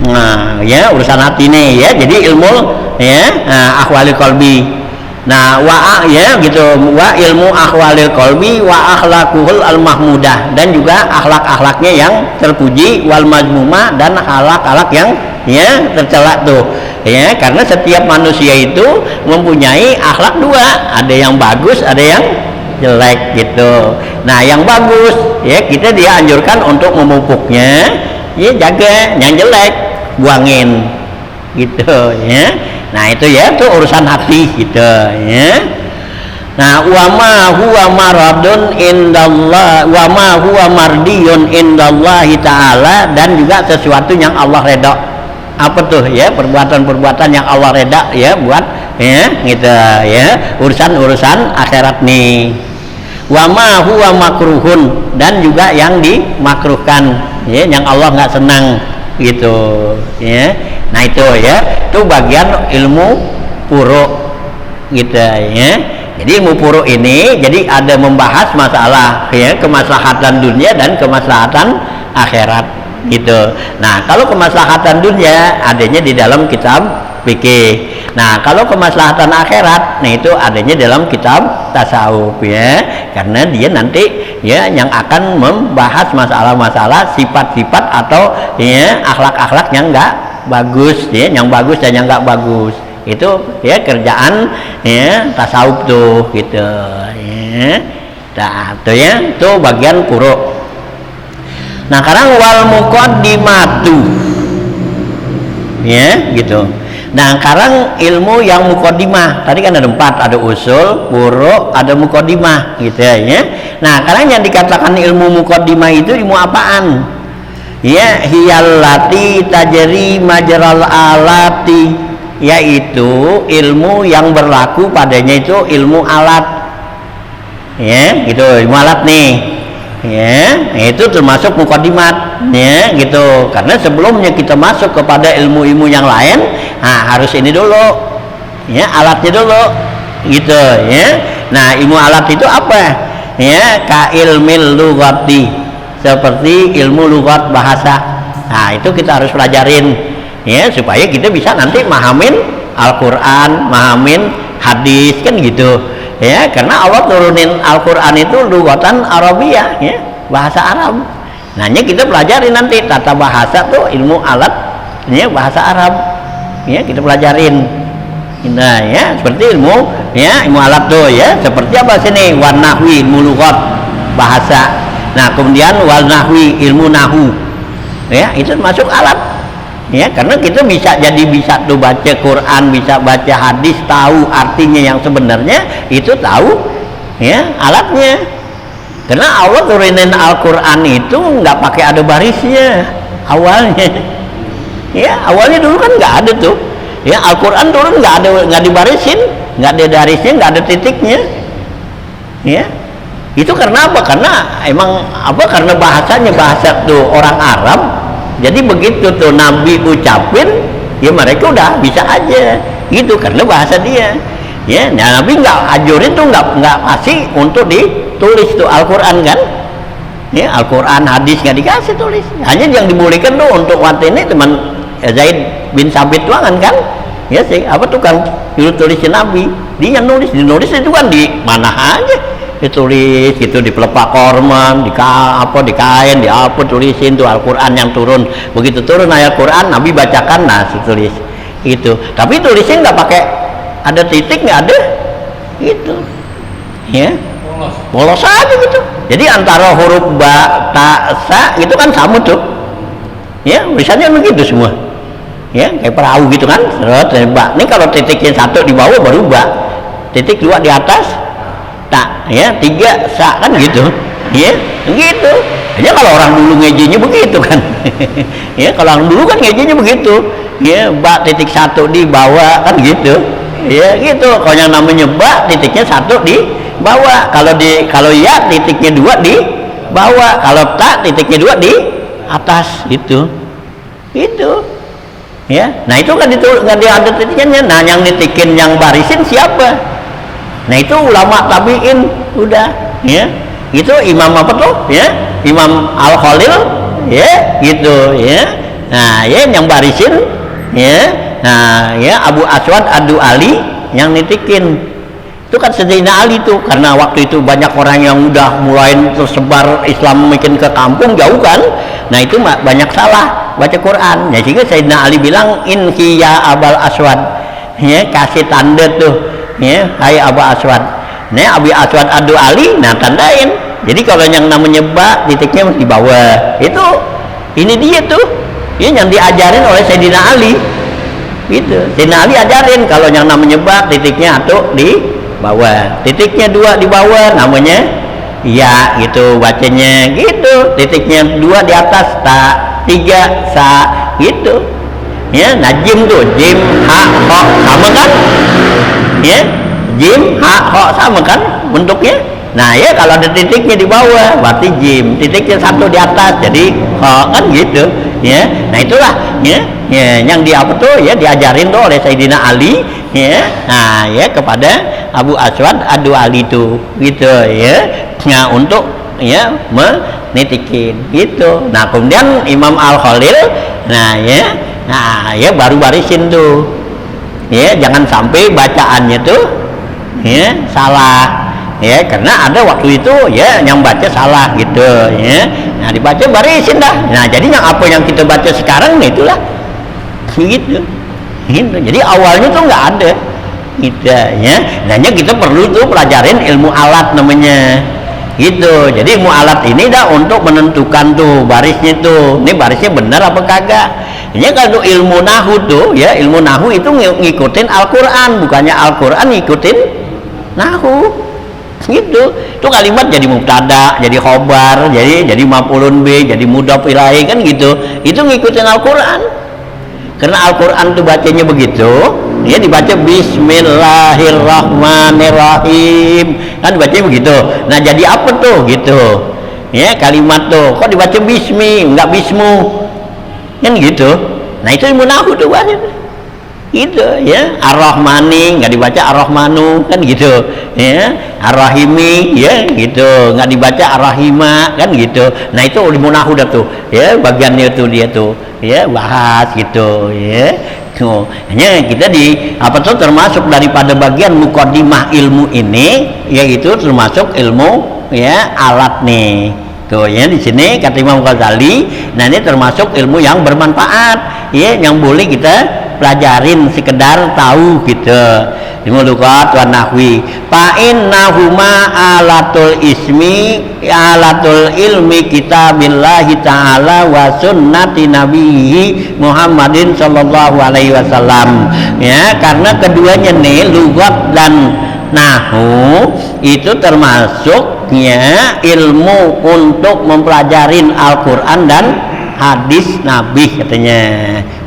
Speaker 1: Nah ya urusan hati nih ya, jadi ilmu ya ahwalil qalbi. Nah wa ya gitu, wa ilmu ahwalil qalbi wa akhlaquhul al mahmudah, dan juga akhlak-akhlaknya yang terpuji, wal majmumah, dan akhlak-akhlak yang ya tercela tuh ya, karena setiap manusia itu mempunyai akhlak dua, ada yang bagus, ada yang jelek gitu. Nah, yang bagus ya kita dianjurkan untuk memupuknya, ya jaga, yang jelek buangin gitu ya. Nah, itu ya itu urusan hati gitu ya. Nah, wa ma huwa maradun indallah wa ma huwa mardiyun indallahi ta'ala, dan juga sesuatu yang Allah redha. Apa tuh ya, perbuatan-perbuatan yang Allah redha ya buat ya gitu ya, urusan-urusan akhirat nih. Wa ma huwa makruhun, dan juga yang dimakruhkan ya, yang Allah nggak senang gitu ya. Nah, itu ya, itu bagian ilmu puro gitu ya. Jadi ilmu puro ini jadi ada membahas masalah ya, kemaslahatan dunia dan kemaslahatan akhirat gitu. Nah, kalau kemaslahatan dunia adanya di dalam kitab fikih. Nah, kalau kemaslahatan akhirat, nah itu adanya dalam kitab tasawuf ya. Karena dia nanti ya yang akan membahas masalah-masalah sifat-sifat atau ya akhlak-akhlak yang enggak bagus ya, yang bagus dan yang enggak bagus. Itu ya kerjaan ya tasawuf tuh gitu ya. Nah, itu ya, itu bagian puro. Nah, sekarang wal muqaddimatu ya gitu. Nah, sekarang ilmu yang muqaddimah tadi kan ada 4, ada usul, puro, ada muqaddimah gitu ya. Nah, sekarang yang dikatakan ilmu muqaddimah itu ilmu apaan? Ya, hiyallati tajri majral alati, yaitu ilmu yang berlaku padanya itu ilmu alat ya gitu, ilmu alat nih ya, itu termasuk muqaddimat ya gitu. Karena sebelumnya kita masuk kepada ilmu-ilmu yang lain, nah harus ini dulu ya, alatnya dulu gitu ya. Nah, ilmu alat itu apa ya? Ka ilmil lughati, seperti ilmu lughat bahasa. Nah, itu kita harus pelajarin ya, supaya kita bisa nanti mahamin Al-Quran, mahamin hadis kan gitu ya. Karena Allah turunin Al-Quran itu lughatan Arabiyah ya, bahasa Arab. Nah, kita pelajari nanti tata bahasa tuh ilmu alat ya, bahasa Arab ya, kita pelajarin. Nah ya, seperti ilmu ya, ilmu alat tuh ya, seperti apa sini? Wan nahwi, ilmu lughat bahasa. Nah, kemudian wal nahwi, ilmu nahu ya, itu masuk alat ya, karena kita bisa tuh baca Quran, bisa baca hadis, tahu artinya yang sebenarnya, itu tahu ya alatnya. Karena Allah turunin Al-Quran itu nggak pakai ada barisnya awalnya ya, awalnya dulu kan nggak ada tuh ya, Al-Quran turun nggak dibarisin, nggak ada garisnya, nggak ada titiknya ya. Itu karena apa? Karena emang apa? Karena bahasanya bahasa tuh orang Arab. Jadi begitu tuh Nabi ucapin, ya mereka udah bisa aja gitu, karena bahasa dia ya. Nah, Nabi nggak ajurin tuh, nggak kasih untuk ditulis tuh Al-Quran kan ya, Al-Quran hadis nggak dikasih tulis, hanya yang dibolehkan tuh untuk waktu ini teman Zaid bin Sabit tuangan kan ya sih, apa tuh kan tulisin Nabi, dia yang nulis itu kan di mana aja ditulis gitu, di pelepah korman, di kain, di apa tulisin tuh Al-Quran yang turun. Begitu turun ayat Quran, Nabi bacakan, nah tulis itu. Tapi tulisnya nggak pakai ada titik, nggak ada gitu ya, polos aja gitu. Jadi antara huruf ba, ta, sa itu kan sama tuh ya, misalnya begitu semua ya, kayak perahu gitu kan. Ba, ini kalau titiknya 1 di bawah baru ba, titik 2 di atas tak ya, 3 sa kan gitu ya, gitu aja. Kalau orang dulu ngejenya begitu kan ya, kalau orang dulu kan ngejenya begitu ya, ba titik 1 di bawah kan gitu ya, gitu. Kalau yang namanya ba titiknya 1 di bawah, kalau ya titiknya 2 di bawah, kalau tak titiknya 2 di atas gitu ya. Nah, itu kan itu nggak ada titiknya. Nah, yang nitikin, yang barisin siapa? Nah, itu ulama tabi'in udah ya, itu imam apa tuh ya, Imam Al-Khalil ya gitu ya. Nah, ya yang barisin ya, nah ya Abu Aswad Ad-Du'ali yang nitikin. Itu kan Sayyidina Ali tuh, karena waktu itu banyak orang yang udah mulai tersebar Islam, mungkin ke kampung jauh kan. Nah, itu banyak salah baca Quran. Ya sehingga Sayyidina Ali bilang inki ya Abul Aswad, ya kasih tanda tuh, ya hai Abu Aswad. Nah Abu Aswad adu Ali, nah tandain. Jadi kalau yang namanya ba titiknya di bawah, itu ini dia tuh, ya yang diajarin oleh Sayyidina Ali. Gitu. Sayyidina Ali ajarin kalau yang namanya ba titiknya tuh di bawah, titiknya 2 di bawah namanya ya gitu bacanya gitu, titiknya 2 di atas ta, 3 sa gitu. Ya, nah jim tuh jim ha ho sama kan? Ya, jim ha ho sama kan bentuknya. Nah ya kalau ada titiknya di bawah berarti jim, titiknya 1 di atas jadi ho kan gitu. Ya, nah itulah ya, ya yang dia apa tuh ya diajarin tuh oleh Sayyidina Ali ya, nah ya kepada Abu Aswad adu Ali itu gitu ya, nah untuk ya menitikin gitu. Nah kemudian Imam Al-Khalil nah ya baru barisin tuh ya, jangan sampai bacaannya tuh ya salah ya, karena ada waktu itu ya yang baca salah gitu ya, nah dibaca barisin dah. Nah jadi yang apa yang kita baca sekarang itulah gitu. Jadi awalnya tuh nggak ada gitu ya, nanya kita perlu tuh pelajarin ilmu alat namanya gitu. Jadi ilmu alat ini dah untuk menentukan tuh barisnya tuh, ini barisnya benar apa kagak. Ini kalau ilmu nahu tuh ya, ilmu nahu itu ngikutin Al-Quran, bukannya Al-Quran ngikutin nahu gitu. Itu kalimat jadi mubtada, jadi khobar, jadi maf'ulun bih, jadi mudhaf ilaih kan gitu. Itu ngikutin Al-Quran. Karena Al-Quran tuh bacanya begitu, dia dibaca Bismillahirrahmanirrahim, kan dibacanya begitu. Nah jadi apa tuh gitu? Ya kalimat tuh kok dibaca bismi, enggak bismu, kan gitu. Nah itu ilmu nahu tuh bahasa gitu ya. Ar-Rahmani nggak dibaca Ar-Rahmanu kan gitu ya, Ar-Rahimi ya gitu nggak dibaca Ar-Rahima kan gitu. Nah itu ilmu nahu dah tuh ya, bagiannya tuh dia tuh ya bahas gitu ya. Tuh hanya kita di apa tuh termasuk daripada bagian muqaddimah ilmu ini, yaitu termasuk ilmu ya alat nih tuh ya. Di sini kata Imam Ghazali, nah ini termasuk ilmu yang bermanfaat ya, yang boleh kita pelajarin sekedar tahu gitu. Ilmu lughat wa nahwi fa innahuma alatul ismi alatul ilmi kitabillahi ta'ala wa sunnati nabiyhi Muhammadin sallallahu alaihi wasallam ya, karena keduanya nih lughat dan nahu itu termasuknya ilmu untuk mempelajarin Al-Quran dan hadis Nabi katanya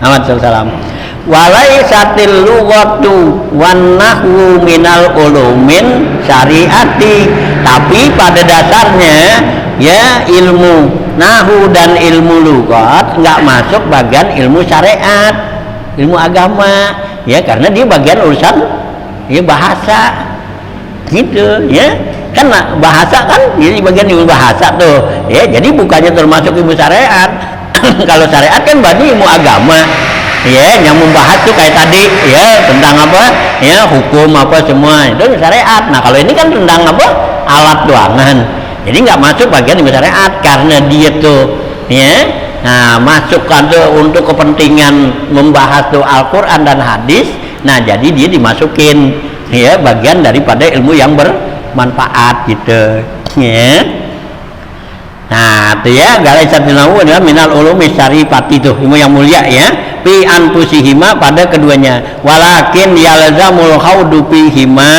Speaker 1: Muhammad sallallahu. Walaisatil lughatu wan nahwu minal ulumin syariati, tapi pada dasarnya ya ilmu nahwu dan ilmu lughat nggak masuk bagian ilmu syariat, ilmu agama ya, karena dia bagian urusan ya bahasa gitu ya, kan bahasa kan jadi bagian ilmu bahasa tuh ya, jadi bukannya termasuk ilmu syariat. Kalau syariat kan berarti ilmu agama ya, yang membahas tuh kayak tadi ya tentang apa ya, hukum apa semua itu syariat. Nah kalau ini kan tentang apa, alat doangan, jadi nggak masuk bagian ilmu syariat karena dia tuh ya nah masuk kan tuh untuk kepentingan membahas tuh Al-Quran dan hadis. Nah jadi dia dimasukin ya bagian daripada ilmu yang bermanfaat gitu ya. Nah itu ya galaisatil nahu adalah minal ulumi syarifati, itu ilmu yang mulia ya, fi anfusihima pada keduanya, walakin yalzamul khaudu fihima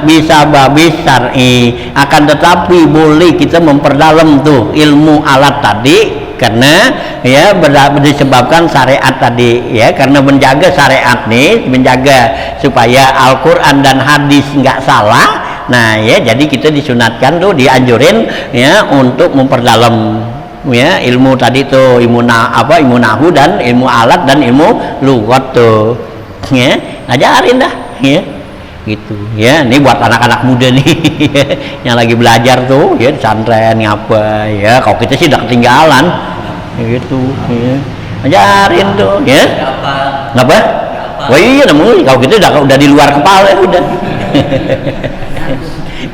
Speaker 1: bisa babis syar'i, akan tetapi boleh kita memperdalam tuh ilmu alat tadi karena ya disebabkan syariat tadi ya, karena menjaga syariat nih, menjaga supaya Al-Quran dan hadis nggak salah. Nah ya jadi kita disunatkan tuh, dianjurin ya untuk memperdalam ya ilmu tadi tuh, ilmu ilmu nahu dan ilmu alat dan ilmu lughat tuh ya, ajarin dah ya gitu ya. Ini buat anak-anak muda nih yang lagi belajar tuh ya di pesantren ngapa ya, kalau kita sih udah ketinggalan gitu ya, ajarin tuh ya. Ngapa? Wah iya namanya kalau kita udah di luar kepala udah.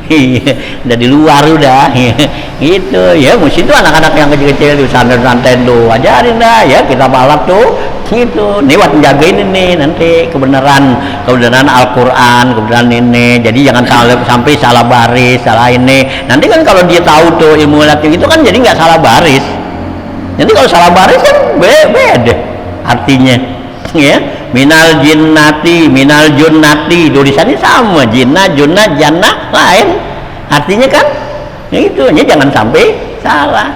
Speaker 1: udah di luar udah gitu ya. Mesti itu anak-anak yang kecil-kecil di pesantren tuh ajarin dah ya, kita balap tuh gitu nih buat menjagain ini nanti kebenaran Al-Quran, kebenaran ini. Jadi jangan sampai salah baris, salah ini. Nanti kan kalau dia tahu tuh ilmu latih itu kan jadi nggak salah baris. Nanti kalau salah baris kan beda artinya ya. Minal jinnati, minal junnati, tulisannya sama, jinnah, junnah, jannah lain artinya kan ya itu ya, jangan sampai salah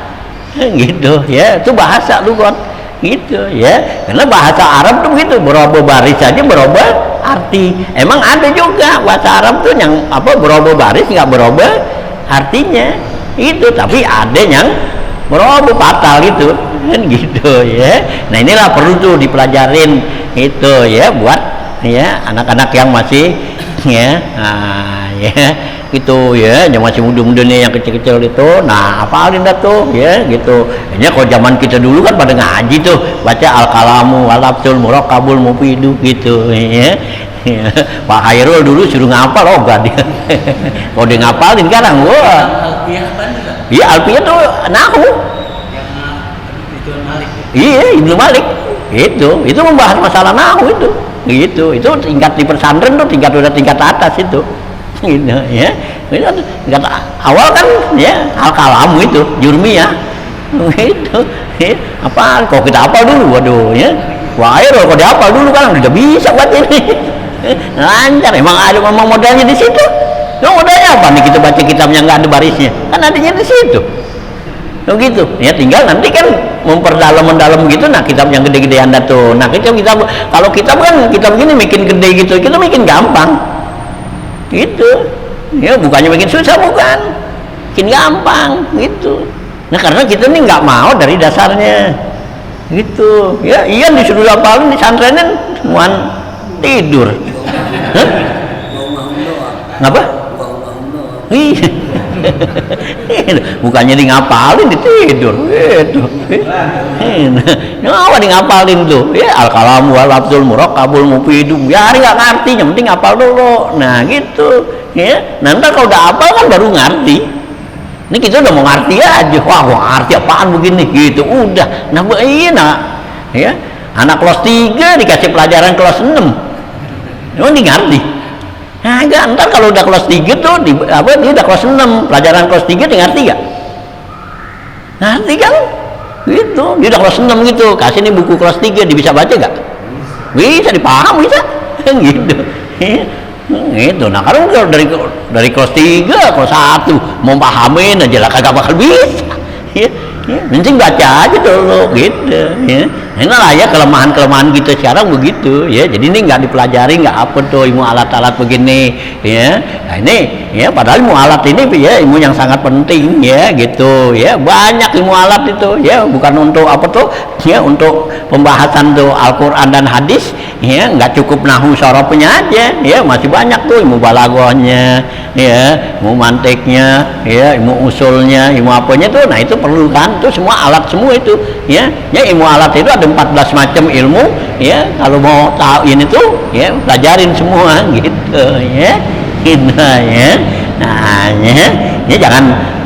Speaker 1: gitu ya. Itu bahasa lu kan gitu ya, karena bahasa Arab tuh begitu, berubah baris saja berubah arti. Emang ada juga bahasa Arab tuh yang apa berubah baris nggak berubah artinya itu, tapi ada yang berubah fatal gitu kan gitu ya. Nah inilah perlu tuh dipelajarin itu ya buat ya anak-anak yang masih ya ya gitu ya, yang masih muda-muda nih, yang kecil-kecil itu. Nah hafalin dah tuh ya gitu. Ini kalau zaman kita dulu kan pada ngaji tuh, baca al-kalamu wal-lafzul murakabul mufidu gitu ya. Pak Hairul dulu suruh ngapal, oh gak dia. Kalau dia ngapalin sekarang wah. Iya Alfiyah tuh nahu. Iya Ibnu Malik itu membahas masalah nahu itu gitu. Itu tingkat di pesantren tuh tingkat atas itu gitu ya. Tingkat awal kan ya al-kalamu itu jurmiyah gitu ya. Apa kalau kita hafal dulu waduh ya. Wah kalau dia hafal dulu kan udah bisa buat ini lancar. Emang ada modalnya di situ. Nah, modalnya apa nih kita baca kitabnya nggak ada barisnya? Kan adanya di situ. Oh gitu ya, tinggal nanti kan mendalam gitu. Nah kitab yang gede-gedean dah tuh. Nah kita kalau kitab kan kitab begini bikin gede gitu, kita bikin gampang gitu ya, bukannya bikin susah, bukan, bikin gampang gitu. Nah karena kita nih nggak mau dari dasarnya gitu ya. Iya disuruh hafalin di santrenin semuaan tidur. Hah? Ngapa? Iya. Bukannya di ngapalin, ditidur gitu. Nah, di ngapalin tuh ya al-kalamu wal-lafzul murakabul mufidu, biar nggak ngerti, yang penting hafal dulu. Nah gitu ya. Nanti kalau udah hafal kan baru ngerti. Ini kita udah mau ngerti aja, wah ngerti apaan begini gitu udah. Nah iya ya, anak kelas 3 dikasih pelajaran kelas 6 emang ngerti. Nah, enggak, ntar kalau udah kelas 3 tuh dia udah kelas 6, pelajaran kelas 3 dia ngerti gak? Ngerti kan? Gitu, dia udah kelas 6 gitu, kasih nih buku kelas 3, dia bisa baca gak? Bisa, dipaham, bisa gitu gitu. Nah kalau dari kelas 3, kelas 1 mau pahamin aja lah kagak bakal bisa ya. Mending baca aja dulu gitu ya. Inilah ya kelemahan kita sekarang begitu ya. Jadi ini nggak dipelajari, nggak apa tuh ilmu alat-alat begini ya. Nah ini ya, padahal ilmu alat ini ya ilmu yang sangat penting ya gitu ya. Banyak ilmu alat itu ya, bukan untuk apa tuh ya, untuk pembahasan tuh Al-Quran dan hadis ya. Nggak cukup nahu sorofnya aja ya, masih banyak tuh ilmu balaghahnya ya, ilmu mantiknya ya, ilmu usulnya, ilmu apanya tuh. Nah itu perlu kan, itu semua alat semua itu ya. Ya ilmu alat itu ada 14 macam ilmu ya. Kalau mau tahu ini tuh ya pelajarin semua gitu ya. Gitu ya. Nah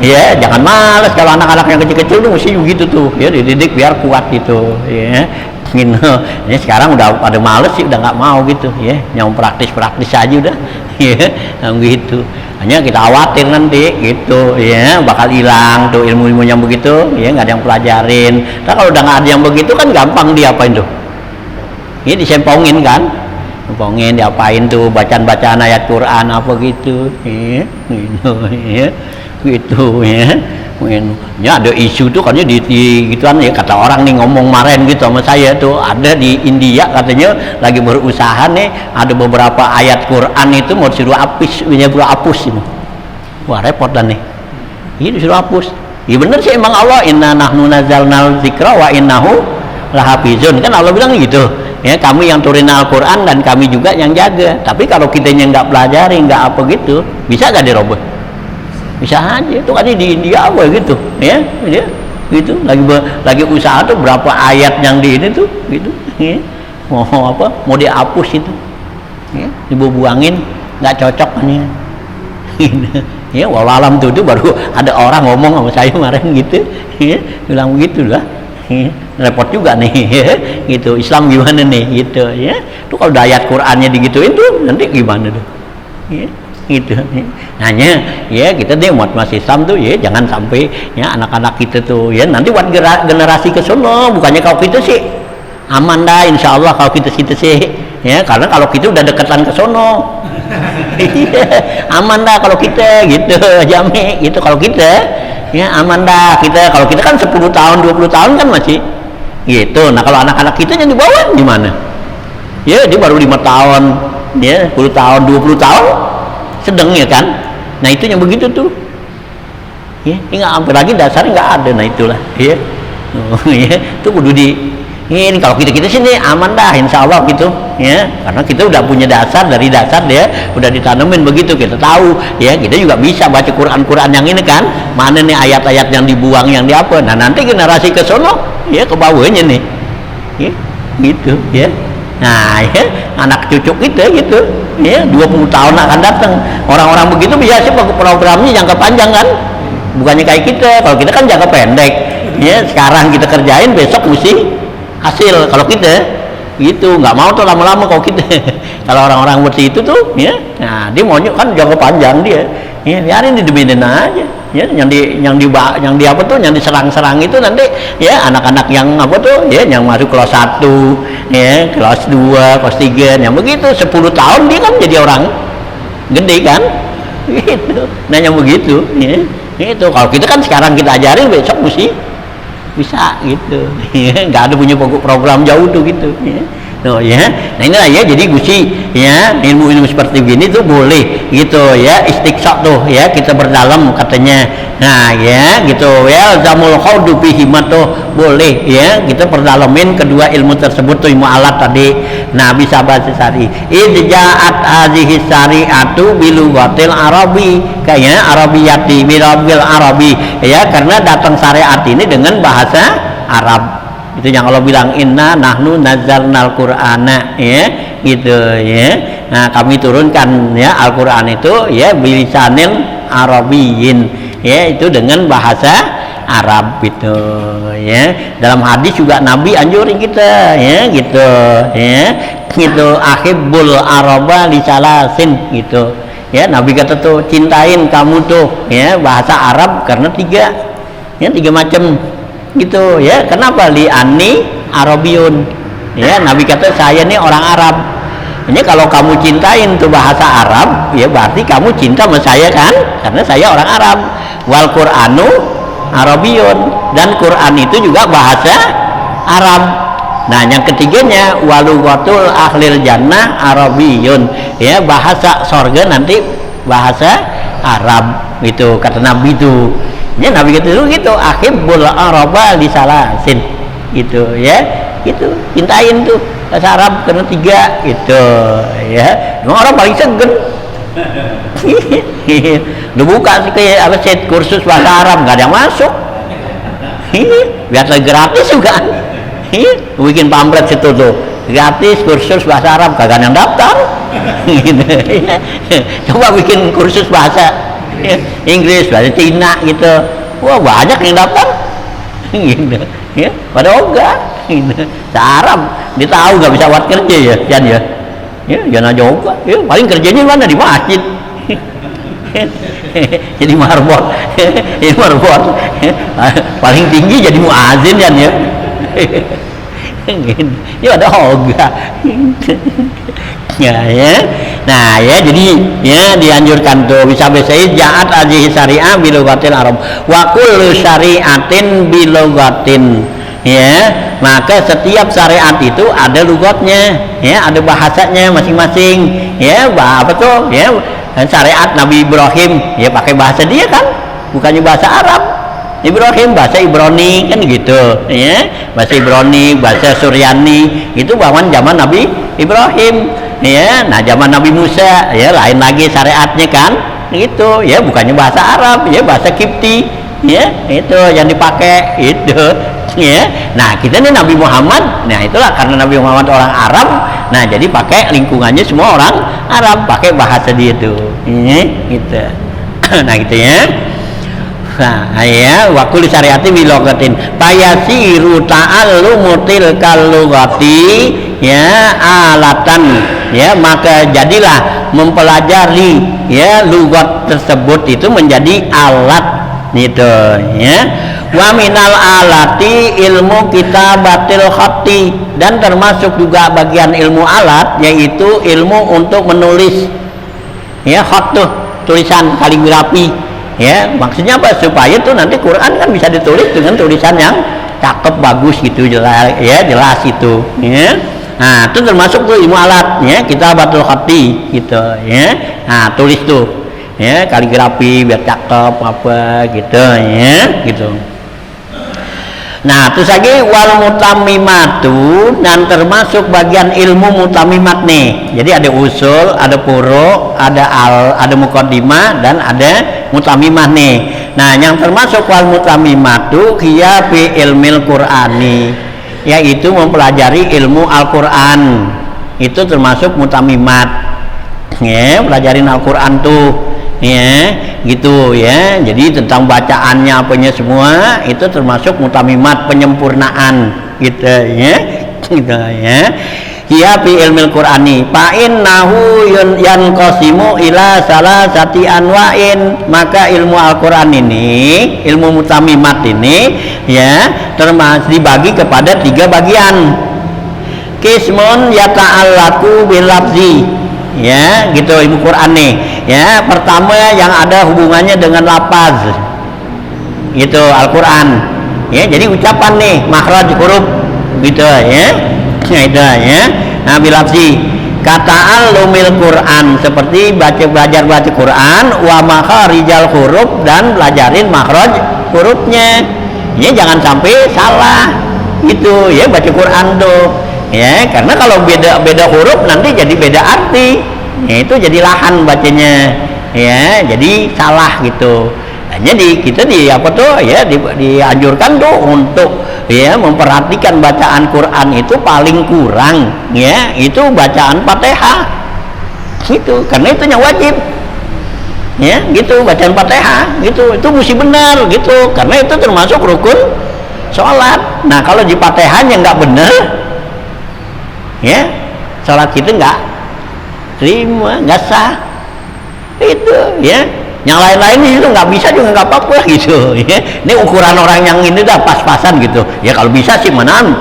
Speaker 1: ya jangan malas kalau anak-anak yang kecil-kecil tuh mesti begitu tuh ya, dididik biar kuat gitu ya. Gitu. Ya sekarang udah pada males sih, udah nggak mau gitu ya, yang praktis aja udah ya gitu. Hanya kita khawatir nanti gitu ya bakal hilang tuh ilmu-ilmu yang begitu ya, nggak ada yang pelajarin. Nah kalau udah nggak ada yang begitu kan gampang diapain tuh ya, disempongin kan, sempongin diapain tuh, bacaan ayat Quran apa gitu ya gitu ya. Ya ada isu tuh kan di gituan ya, kata orang nih ngomong kemarin gitu sama saya tuh, ada di India katanya lagi berusaha nih, ada beberapa ayat Quran itu mau disuruh hapus ini. Wah repot dan nih ini disuruh hapus. Ya bener sih emang Allah, inna nahnu nazzalnal dzikra wa innahu lahafizun, kan Allah bilang gitu ya, kami yang turunin Al-Quran dan kami juga yang jaga. Tapi kalau kitanya nggak pelajari, nggak apa gitu, bisa gak dirobah? Bisa aja. Itu kan di India apa gitu ya, dia gitu lagi usaha tuh berapa ayat yang di ini tuh gitu ya. Mau dihapus itu ya, dibuangin, nggak cocok kan ya gitu. Ya, walau alam tuh baru ada orang ngomong sama saya kemarin gitu, ya, bilang begitu lah. Ya, repot juga nih, ya, gitu. Islam gimana nih, gitu, ya. Tuh kalau ayat Qur'annya digituin tuh nanti gimana tuh, ya, gitu. Ya. Hanya, ya kita deh buat masih Islam tuh, ya jangan sampai ya anak-anak kita tuh, ya nanti buat generasi ke sono, bukannya kalau kita sih aman dah, insya Allah kalau kita sih, ya karena kalau kita udah deketan ke sono. Aman dah kalau kita gitu, Jami gitu. Kalau kita ya aman dah kita. Kalau kita kan 10 tahun 20 tahun kan masih gitu. Nah kalau anak-anak kita yang dibawa gimana? Ya dia baru 5 tahun, ya 10 tahun 20 tahun sedang ya kan. Nah itu yang begitu tuh, ya nggak hampir lagi dasarnya nggak ada. Nah itulah ya, ya itu kudu di ini. Kalau kita sini aman dah insya Allah gitu, ya karena kita udah punya dasar, dari dasar dia udah ditanemin begitu, kita tahu ya, kita juga bisa baca Quran yang ini kan, mana nih ayat-ayat yang dibuang, yang diapa. Nah nanti generasi ke sono ya ke bawahnya nih, ya gitu ya. Nah ya anak cucu kita gitu ya, 20 tahun akan datang orang-orang begitu. Biasa programnya jangka panjang kan, bukannya kayak kita. Kalau kita kan jangka pendek ya, sekarang kita kerjain, besok mesti hasil. Kalau kita gitu nggak mau tuh lama-lama. Kalau kita kalau orang-orang seperti itu tuh ya, nah dia maunya kan jangka panjang dia, ya biarin didemenin aja ya. Yang di apa tuh, yang diserang-serang itu nanti ya anak-anak yang apa tuh ya, yang masuk kelas 1 ya, kelas 2 kelas 3 yang begitu 10 tahun dia kan jadi orang gede kan gitu. Nah yang begitu ya itu. Kalau kita kan sekarang kita ajarin, besok mesti bisa gitu, nggak ada punya program jauh tuh gitu, ya. Tuh, ya. Nah inilah ya, jadi gusi ya ilmu-ilmu seperti gini tuh boleh gitu ya, istiqsa tuh ya, kita berdalam katanya. Nah ya gitu ya, zamul khaudu bihi tuh boleh ya, kita perdalamin kedua ilmu tersebut tuh, ilmu alat tadi. Nah bisa bahasa sari idja'at hadhihi syari'atu bilughatil arabi, kayaknya arabiyati bilabil arabi ya, karena datang syariat ini dengan bahasa Arab. Itu yang Allah bilang inna nahnu nazzalnal qur'ana ya gitu ya. Nah kami turunkan ya Al-Qur'an itu ya bilisanil arabiyyin ya, itu dengan bahasa Arab itu ya. Dalam hadis juga Nabi anjurin kita ya gitu ya, gitu ahibbul araba li salasin gitu ya. Nabi kata tuh cintain kamu tuh ya bahasa Arab karena 3 macam gitu ya. Kenapa? Li ani Arabiyun ya, Nabi kata saya nih orang Arab. Ini kalau kamu cintain tuh bahasa Arab ya, berarti kamu cinta sama saya kan, karena saya orang Arab. Wal Qur'anu Arabiyun, dan Quran itu juga bahasa Arab. Nah yang ketiganya walughatul ahlil jannah Arabiyun ya, bahasa sorga nanti bahasa Arab itu kata Nabi itu. Ya Nabi kata dulu gitu, ahibbul araba li salasin gitu ya, gitu cintain tuh bahasa Arab karena 3 gitu ya. Memang orang paling segen udah buka sih kayak apa set kursus bahasa Arab, nggak ada yang masuk. Biasa gratis juga, bikin pamflet situ tuh gratis kursus bahasa Arab, kagak ada yang daftar. Coba bikin kursus bahasa Inggris, bahasa Cina gitu, wah banyak yang daftar gitu ya, pada ogah gitu. Arab dia tahu nggak bisa buat kerja ya Jan ya, jangan aja ogah ya, paling kerjanya mana di masjid. Jadi marbot ya, marbot paling tinggi jadi muazin Jan ya. Ya ada ogah ya. Nah ya, jadi ya dianjurkan tuh bisa ja'at hadhihi syari'ah bilughatil arab wa kullu syari'atin bilughatin ya. Maka setiap syariat itu ada lugatnya ya, ada bahasanya masing-masing ya. Apa tuh ya, syariat Nabi Ibrahim ya pakai bahasa dia kan, bukannya bahasa Arab. Ibrahim bahasa Ibrani kan gitu ya, bahasa Ibrani, bahasa Suryani itu bawaan zaman Nabi Ibrahim ya. Nah zaman Nabi Musa ya lain lagi syariatnya kan gitu ya, bukannya bahasa Arab ya, bahasa Kipti ya, itu yang dipakai itu ya. Nah kita nih Nabi Muhammad, nah itulah karena Nabi Muhammad orang Arab, nah jadi pakai lingkungannya semua orang Arab, pakai bahasa dia tuh ini gitu. Nah gitu ya. Nah ya, wakul syariati bilogatin payasiru ta'allumutil kalugati ya alatan ya, maka jadilah mempelajari ya lugat tersebut itu menjadi alat gitu ya. Wa minal alati ilmu kitabatil khatti, dan termasuk juga bagian ilmu alat yaitu ilmu untuk menulis ya, khat tuh tulisan kaligrafi ya, maksudnya apa, supaya tuh nanti Quran kan bisa ditulis dengan tulisan yang cakep bagus gitu, jelas ya, jelas itu ya. Nah itu termasuk tuh ilmu alat ya, kitabatul khatti gitu ya. Nah tulis tuh ya, kaligrafi biar cakep apa gitu ya gitu. Nah terus lagi wal mutamimatu, dan termasuk bagian ilmu mutamimat nih. Jadi ada usul, ada furu, ada muqaddimah, dan ada mutamimah nih. Nah yang termasuk wal mutamimatu hiya fi ilmil qur'ani, yaitu mempelajari ilmu Al-Qur'an. Itu termasuk mutamimat ya, pelajarin Al-Qur'an tuh ya gitu ya. Jadi tentang bacaannya apanya semua itu termasuk mutamimat, penyempurnaan gitu ya, gitu ya. Hiya fi ilmil qur'ani fa innahu yanqasimu ila salasati anwa'in, maka ilmu Al-Qur'an ini, ilmu mutamimat ini ya, termasuk dibagi kepada 3 bagian. Qismun yata'allaqu bil lafzi ya gitu ilmu Quran nih ya. Pertama yang ada hubungannya dengan lafaz gitu Al-Quran ya, jadi ucapan nih, makhraj huruf gitu ya, itu ya. Nah bilafzi kata'allumil Quran, seperti belajar Quran, wa makharijal huruf, dan belajarin makhraj hurufnya ya, jangan sampai salah gitu ya baca Quran tuh ya, karena kalau beda huruf nanti jadi beda arti ya, itu jadi lahan bacanya ya, jadi salah gitu. Nah, jadi kita apa tuh ya, dianjurkan tuh untuk ya memperhatikan bacaan Quran itu paling kurang ya itu bacaan Fatihah gitu, karena itu yang wajib ya gitu, bacaan Fatihah gitu, itu mesti benar gitu, karena itu termasuk rukun sholat. Nah kalau di Fatihahnya nggak benar ya, sholat kita nggak terima, nggak sah itu ya. Yang lain-lain itu nggak bisa juga nggak apa-apa gitu ya. Ini ukuran orang yang ini dah pas-pasan gitu ya. Kalau bisa sih menan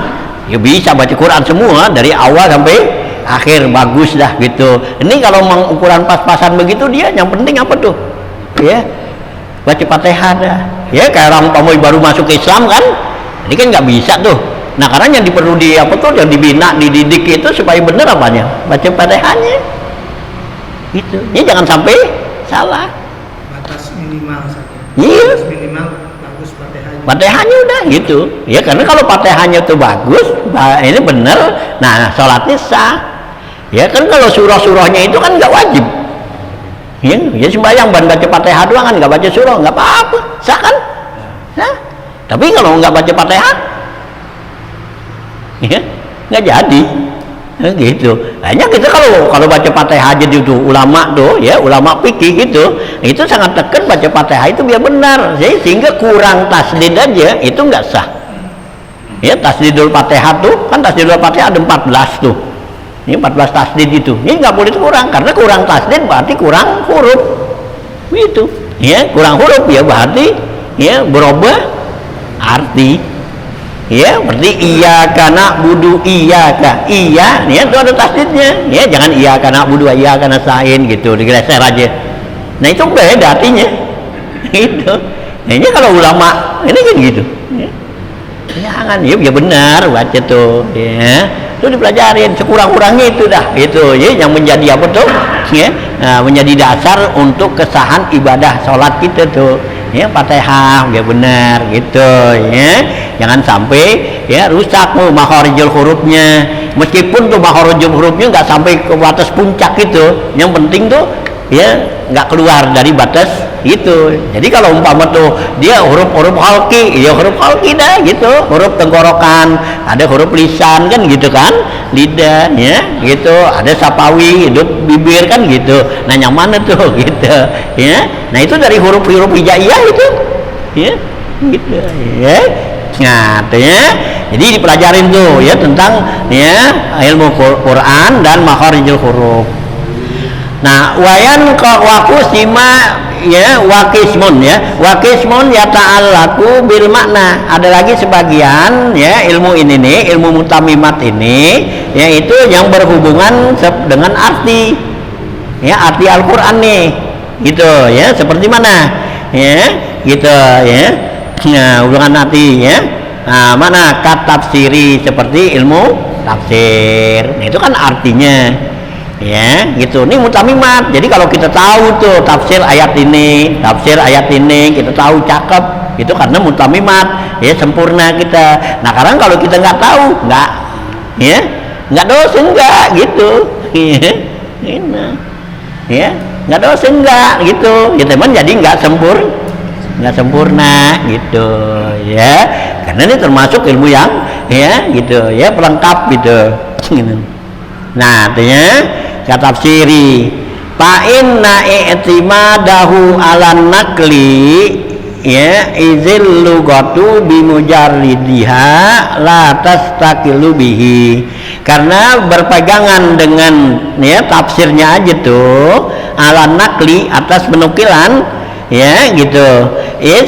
Speaker 1: ya, bisa baca Quran semua dari awal sampai akhir bagus dah gitu. Ini kalau ukuran pas-pasan begitu, dia yang penting apa tuh ya, baca Fatihah dah ya. Kayak orang pamoy baru masuk ke Islam kan, ini kan nggak bisa tuh. Nah karena yang perlu yang dibina, dididik itu supaya benar apanya, baca Fatihahnya gitu. Ini jangan sampai salah.
Speaker 2: Batas minimal saja.
Speaker 1: Iya.
Speaker 2: Batas minimal bagus Fatihahnya.
Speaker 1: Fatihahnya udah gitu. Ya karena kalau Fatihahnya itu bagus, ini benar. Nah sholatnya sah. Ya kan kalau surah-surahnya itu kan nggak wajib. Ya sembahyang baca Fatihah doang kan, nggak baca surah nggak apa-apa, sah kan? Nah, tapi kalau nggak baca Fatihah ya nggak jadi ya, gitu. Hanya kita kalau baca Fatihah aja itu ulama tuh ya, ulama fikih gitu, itu sangat tekan baca Fatihah itu biar benar. Jadi sehingga kurang tasdid aja itu nggak sah ya. Tasdidul Fatihah tuh kan, tasdidul Fatihah ada 14 tuh, ini 14 tasdid itu, ini nggak boleh kurang, karena kurang tasdid berarti kurang huruf gitu ya. Kurang huruf ya berarti ya berubah arti ya, berarti iyyaka na'budu iyyaka, iya ya itu ada tasdidnya ya, jangan iyyaka na'budu iyyaka nasta'in gitu digeser aja. Nah itu beda artinya itu. Nah, ini kalau ulama ini kan gitu ya, jangan ya benar baca tuh ya, itu dipelajarin sekurang-kurangnya itu dah itu ya, yang menjadi apa tuh ya, menjadi dasar untuk kesahan ibadah sholat kita tuh ya, Fatihah ya benar gitu ya. Jangan sampai ya rusak makharijul hurufnya, meskipun tuh makharijul hurufnya nggak sampai ke batas puncak gitu, yang penting tuh ya nggak keluar dari batas itu. Jadi kalau umpama tuh dia huruf-huruf halki, ya huruf halki dah gitu, huruf tenggorokan, ada huruf lisan kan gitu kan, lidah ya gitu, ada sapawi, hidup bibir kan gitu. Nah yang mana tuh gitu ya. Nah itu dari huruf-huruf hijaiyah itu ya gitu ya. Nah tuh ya, jadi dipelajarin tuh ya tentang ya ilmu Quran dan makharijul huruf. Nah, wayan wakusima ya wakismun ya ta'allaku bil makna. Ada lagi sebagian ya ilmu ini nih, ilmu mutamimat ini yaitu yang berhubungan dengan arti. Ya, arti Al-Qur'an nih. Gitu ya, seperti mana? Ya, gitu ya. Nah, hubungan arti ya. Nah, mana katafsiri seperti ilmu tafsir. Nah, itu kan artinya. Ya gitu, ini mutamimat. Jadi kalau kita tahu tuh tafsir ayat ini kita tahu cakep itu karena mutamimat ya, sempurna kita. Nah sekarang kalau kita nggak tahu nggak dosa enggak gitu ya nggak dosa enggak gitu ya teman, jadi nggak sempurna gitu ya, karena ini termasuk ilmu yang ya gitu ya pelengkap gitu. Nah artinya katafsiri fa inna i'timadahu 'alan naqli ya izil lugatu bimujarridiha la tastaqilu bihi, karena berpegangan dengan ya tafsirnya aja tuh 'alan naqli atas penukilan ya gitu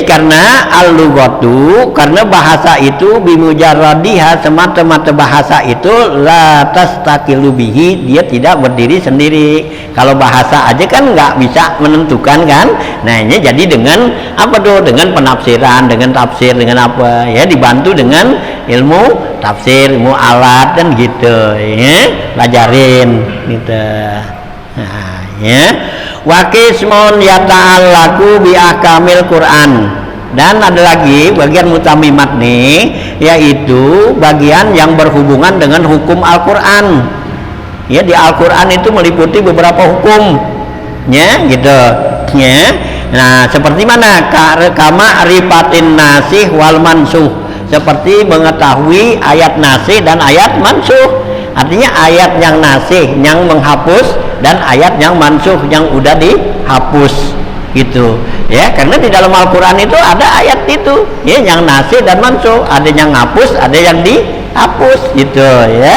Speaker 1: karena al-lughatu, karena bahasa itu bimujarradiha, semata-mata bahasa itu la tastaqilu bihi, dia tidak berdiri sendiri. Kalau bahasa aja kan nggak bisa menentukan kan. Nah ini jadi dengan apa tuh, dengan penafsiran, dengan tafsir, dengan apa ya, dibantu dengan ilmu tafsir, ilmu alat dan gitu ya, pelajarin gitu. Nah ya, wakismun yata'allaku bi ahkamil Quran. Dan ada lagi bagian mutamimat nih, yaitu bagian yang berhubungan dengan hukum Al-Quran ya. Di Al-Quran itu meliputi beberapa hukum ya gitu ya. Nah seperti mana? Kama rifatin nasih wal mansuh, seperti mengetahui ayat nasih dan ayat mansuh. Artinya ayat yang nasih yang menghapus dan ayat yang mansuh yang udah dihapus gitu ya, karena di dalam Al-Quran itu ada ayat itu ya yang nasih dan mansuh, ada yang hapus, ada yang dihapus gitu ya.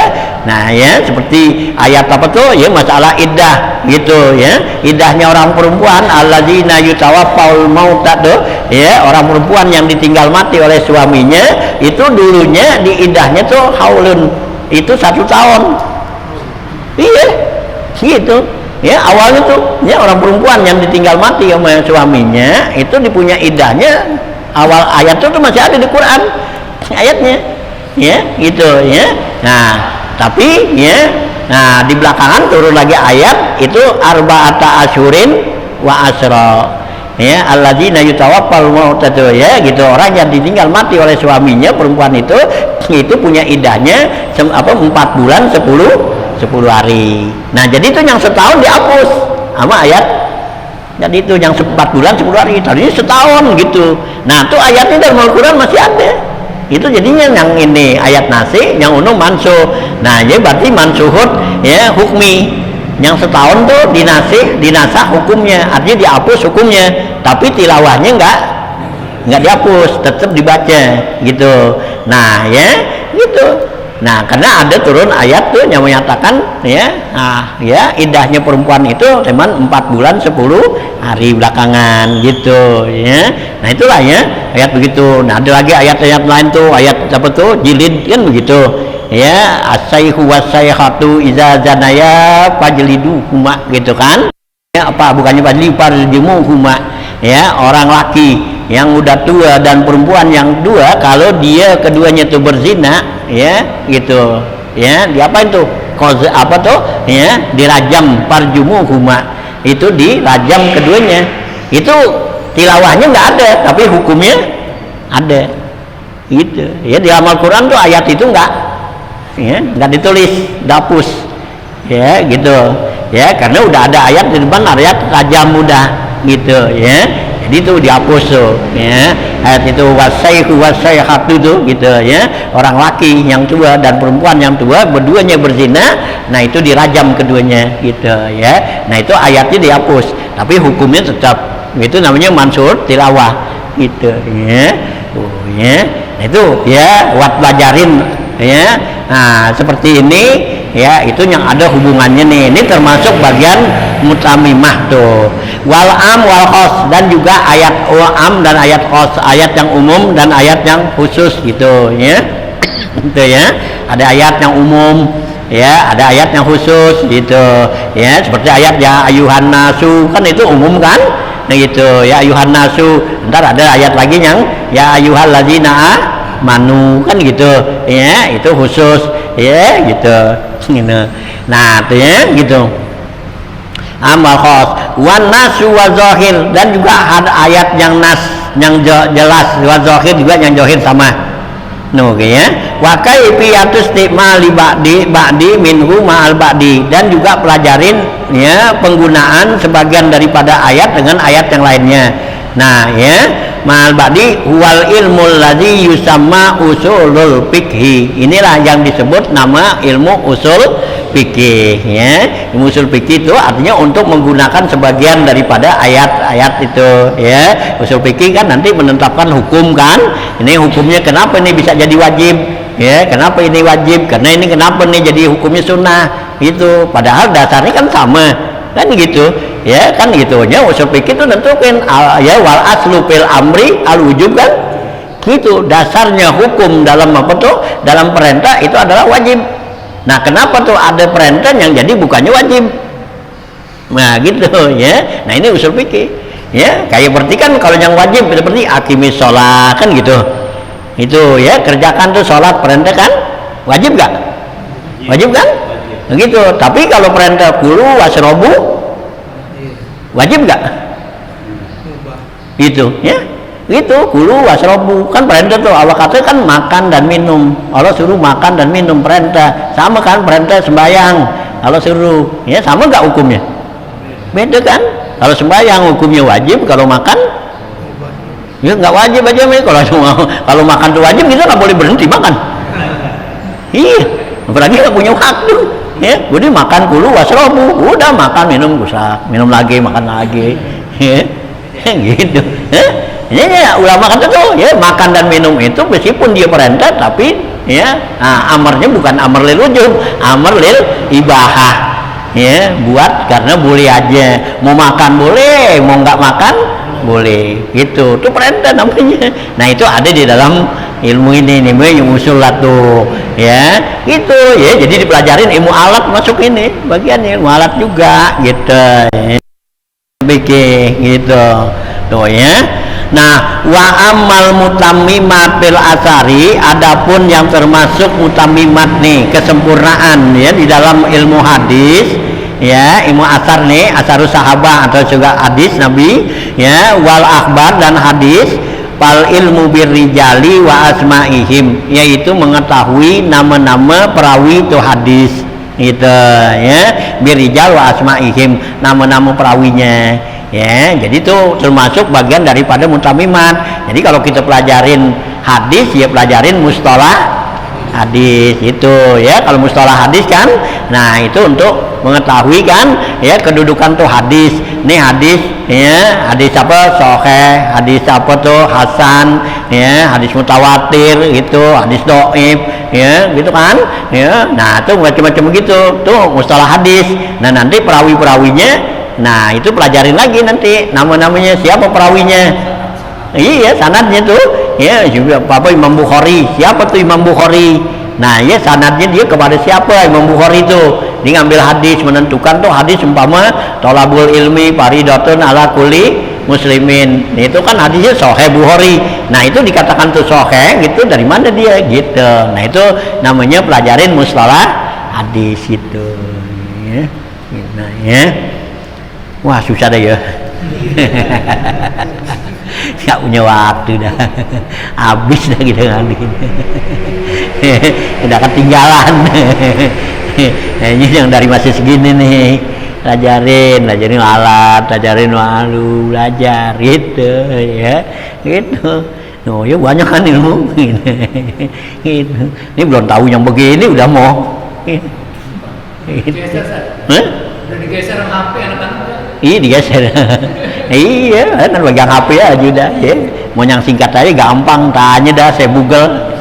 Speaker 1: Nah ya seperti ayat apa tuh ya, masalah iddah gitu ya, iddahnya orang perempuan alladzina yutawaffaul mauta tuh ya, orang perempuan yang ditinggal mati oleh suaminya itu dulunya di iddahnya tuh haulun, itu 1 tahun iya gitu ya. Awalnya tuh ya orang perempuan yang ditinggal mati sama suaminya itu dipunya iddahnya, awal ayat itu tuh masih ada di Quran ayatnya ya gitu ya. Nah tapi ya, nah di belakangan turun lagi ayat itu arba'ata asyurin wa asra ya, alladzina yutawaffal mauta ya gitu, orang yang ditinggal mati oleh suaminya perempuan itu punya iddahnya 4 bulan 10 hari. Nah jadi itu yang setahun dihapus sama ayat, jadi itu yang 4 bulan 10 hari tadinya setahun gitu. Nah tuh ayatnya dalam Al-Quran masih ada itu, jadinya yang ini ayat nasih, yang uno mansuh. Nah jadi berarti mansuhut ya hukmi, yang setahun tuh dinasah hukumnya, artinya dihapus hukumnya, tapi tilawahnya nggak dihapus, tetap dibaca gitu. Nah ya gitu. Nah karena ada turun ayat tuh yang menyatakan ya, nah ya iddahnya perempuan itu cuman 4 bulan 10 hari belakangan gitu ya. Nah itulah ya ayat begitu. Nah ada lagi ayat-ayat lain tuh, ayat apa tuh jilid kan begitu ya, as-sayhu was-sayhatu iza zanaya fajlidu huma gitu kan ya, apa bukannya fajlidu huma ya, orang laki yang udah tua dan perempuan yang dua, kalau dia keduanya tuh berzina ya gitu ya, diapain tuh apa tuh ya, dirajam, parjumuhuma itu dirajam keduanya. Itu tilawahnya nggak ada tapi hukumnya ada gitu ya. Di dalam Al-Quran tuh ayat itu nggak ditulis, dihapus ya gitu ya, karena udah ada ayat di depan, ayat rajam udah gitu ya. Jadi itu dihapus tuh ya, ayat itu wasaihu wasaihatu tuh gitu ya, orang laki yang tua dan perempuan yang tua berduanya berzina, nah itu dirajam keduanya gitu ya. Nah itu ayatnya dihapus, tapi hukumnya tetap, itu namanya mansur tilawah gitu ya. Oh ya, nah, itu ya buat pelajarin ya. Nah seperti ini ya, itu yang ada hubungannya nih. Ini termasuk bagian mutamimah tuh. Wal am wal khos, dan juga ayat am dan ayat khos, ayat yang umum dan ayat yang khusus gitu ya. Gitu ya. Ada ayat yang umum ya, ada ayat yang khusus gitu ya, seperti ayat ya ayuhan nasu, kan itu umum kan. Nah gitu ya, ayuhan nasu. Ntar ada ayat lagi yang ya ayuhal ladzina manu, kan gitu ya, itu khusus ya gitu. Nah itu ya gitu, amal khos wan nasu wa zahir, dan juga ada ayat yang nas yang jelas, wa zahir juga yang zahir sama. No, okay, ya. Wa kaifiyatus istimali ba'di minhu ma'al ba'di, dan juga pelajarin ya penggunaan sebagian daripada ayat dengan ayat yang lainnya. Nah ya, ma'al ba'di wal ilmul ladzi yusamma usulul fiqhi, inilah yang disebut nama ilmu usul fikih ya. Ilmu usul fikih itu artinya untuk menggunakan sebagian daripada ayat-ayat itu ya. Usul fikih kan nanti menetapkan hukum kan, ini hukumnya kenapa ini bisa jadi wajib ya, kenapa ini wajib, karena ini kenapa nih jadi hukumnya sunnah gitu, padahal dasarnya kan sama kan gitu ya, kan gitunya usul fikih itu nentukan ya wal aslu fil amri al wujub kan gitu, dasarnya hukum dalam apa tuh, dalam perintah itu adalah wajib. Nah kenapa tuh ada perintah yang jadi bukannya wajib, nah gitu ya. Nah ini usul fikih ya, kayak berarti kan kalau yang wajib seperti akimis sholat kan gitu, itu ya, kerjakan tuh sholat, perintah kan wajib gak? Wajib kan? Nah, gitu. Tapi kalau perintah kulu wasrobu wajib gak? Gitu ya, gitu kulu wasrobu kan perintah tuh, Allah kata kan makan dan minum, Allah suruh makan dan minum, perintah sama kan, perintah sembahyang Allah suruh ya, sama gak hukumnya? Beda kan. Kalau sembahyang hukumnya wajib, kalau makan ya nggak wajib aja nih. Kalau makan tuh wajib, kita nggak boleh berhenti makan. Iya, apalagi nggak punya waktu ya. Jadi makan dulu wasrobu, udah makan minum rusak, minum lagi makan lagi ya. Gitu ya, ulama kata tuh ya, makan dan minum itu meskipun dia perintah, tapi ya amarnya bukan amar lil wujub, amar lil ibahah ya, buat karena boleh aja, mau makan boleh, mau nggak makan boleh gitu, itu perintah namanya. Nah itu ada di dalam ilmu ini nih, ilmu usul tuh ya gitu ya. Jadi dipelajarin ilmu alat masuk ini, bagian ilmu alat juga gitu ya. Bikin gitu tuh ya. Nah wa amal mutammimat bil asari, adapun yang termasuk mutammimat nih, kesempurnaan ya di dalam ilmu hadis ya, ilmu asar nih, asarus sahabah atau juga hadis Nabi ya, wal akhbar dan hadis, fal ilmu birrijali wa asmaihim, yaitu mengetahui nama-nama perawi itu hadis gitu ya, birrijal wa asmaihim, nama-nama perawinya ya. Jadi itu termasuk bagian daripada mutammimat. Jadi kalau kita pelajarin hadis ya, pelajarin mustalah hadis itu ya. Kalau mustalah hadis kan, nah itu untuk mengetahui kan ya kedudukan tuh hadis. Nih hadis ya, hadis apa sahih, hadis apa tuh hasan ya, hadis mutawatir gitu, hadis dhaif ya gitu kan ya. Nah itu macam-macam gitu tuh mustalah hadis. Nah nanti perawi-perawinya, nah itu pelajarin lagi nanti nama-namanya, siapa perawinya, iya sanadnya tuh ya, juga apa Imam Bukhari, siapa tuh Imam Bukhari, nah ya sanadnya dia kepada siapa Imam Bukhari itu, dia ngambil hadis, menentukan tuh hadis umpama tolabul ilmi faridatun ala kulli muslimin, itu kan hadisnya sahih Bukhari, nah itu dikatakan tuh sahih gitu, dari mana dia gitu. Nah itu namanya pelajarin mustalah hadis itu ya. Nah ya, wah susah deh ya. Nggak punya waktu dah, habis dah kita ngadin. Udah ketinggalan. Ini yang dari masih segini nih Belajarin alat, belajarin walu, belajar gitu ya, gitu. No, ya banyak kan ilmu gitu. Ini belum tahu yang begini udah mau gitu.
Speaker 3: Udah digeser sama HP anak-anak.
Speaker 1: Iya digeser. Iya kan pegang HP aja udah ya. Mau yang singkat aja gampang, tanya dah saya Google.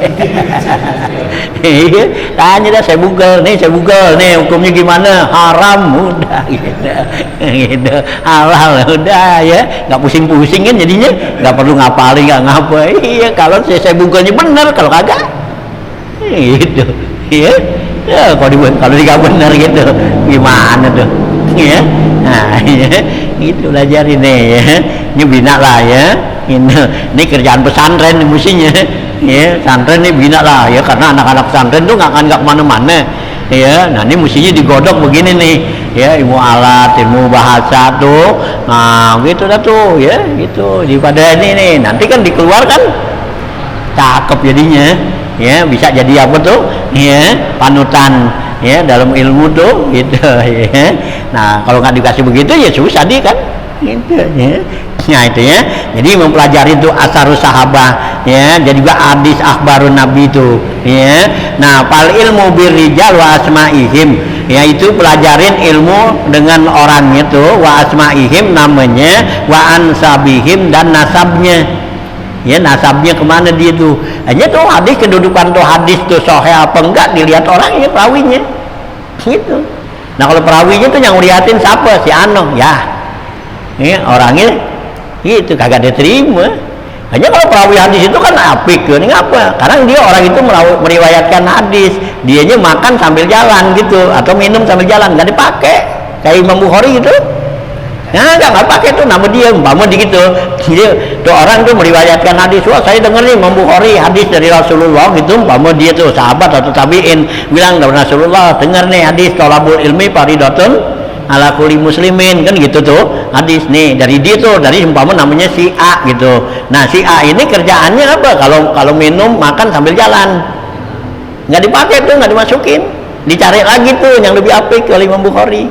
Speaker 1: Iya, tanya dah saya Google nih hukumnya gimana, haram udah gitu, halal udah ya, nggak pusing-pusing kan jadinya, nggak perlu ngapalin nggak ngapa. Iya kalau saya Google-nya bener, kalau kagak gitu ya, kalau dia bener gitu gimana tuh ya. Nah ya, gitu belajarin nih ya, ini bina lah ya, ini kerjaan pesantren mestinya ya, pesantren ini bina lah ya, karena anak-anak pesantren tuh nggak kemana-mana ya. Nah ini mestinya digodok begini nih ya, ilmu alat, ilmu bahasa tuh, nah gitu dah tuh ya, gitu daripada ini nih nanti kan dikeluarkan cakep jadinya ya, bisa jadi apa tuh ya, panutan ya dalam ilmu tuh gitu ya. Nah kalau nggak dikasih begitu ya susah dia kan gitu ya. Nah itu ya, jadi mempelajari itu asarus sahabah ya, jadi juga hadis akhbarun nabi itu ya. Nah pal ilmu birrijal wa asmaihim, yaitu pelajarin ilmu dengan orang itu, wa asmaihim namanya, wa ansabihim dan nasabnya ya, nasabnya kemana dia tuh hanya tuh hadis, kedudukan tuh hadis tuh sahih apa enggak dilihat orangnya, perawinya gitu. Nah kalau perawinya tuh yang ngeliatin siapa, si Ano ya, orangnya gitu kagak diterima. Hanya kalau perawi hadis itu kan apik kan, ngapa? Karena dia orang itu meriwayatkan hadis, dianya makan sambil jalan gitu atau minum sambil jalan, nggak dipakai kayak Imam Bukhari gitu. Nah, nggak pakai tuh nama dia, umpama gitu. Dia tuh orang tuh meriwayatkan hadis, wah saya denger nih Imam Bukhari hadis dari Rasulullah gitu, umpama dia tuh sahabat atau tabiin bilang dari Rasulullah, denger nih hadis thalabul ilmi faridatun ala kulli muslimin kan gitu tuh hadis nih dari dia tuh, dari umpama namanya si A gitu. Nah si A ini kerjaannya apa? Kalau minum makan sambil jalan, nggak dipakai tuh, nggak dimasukin, dicari lagi tuh yang lebih apik oleh Imam Bukhari.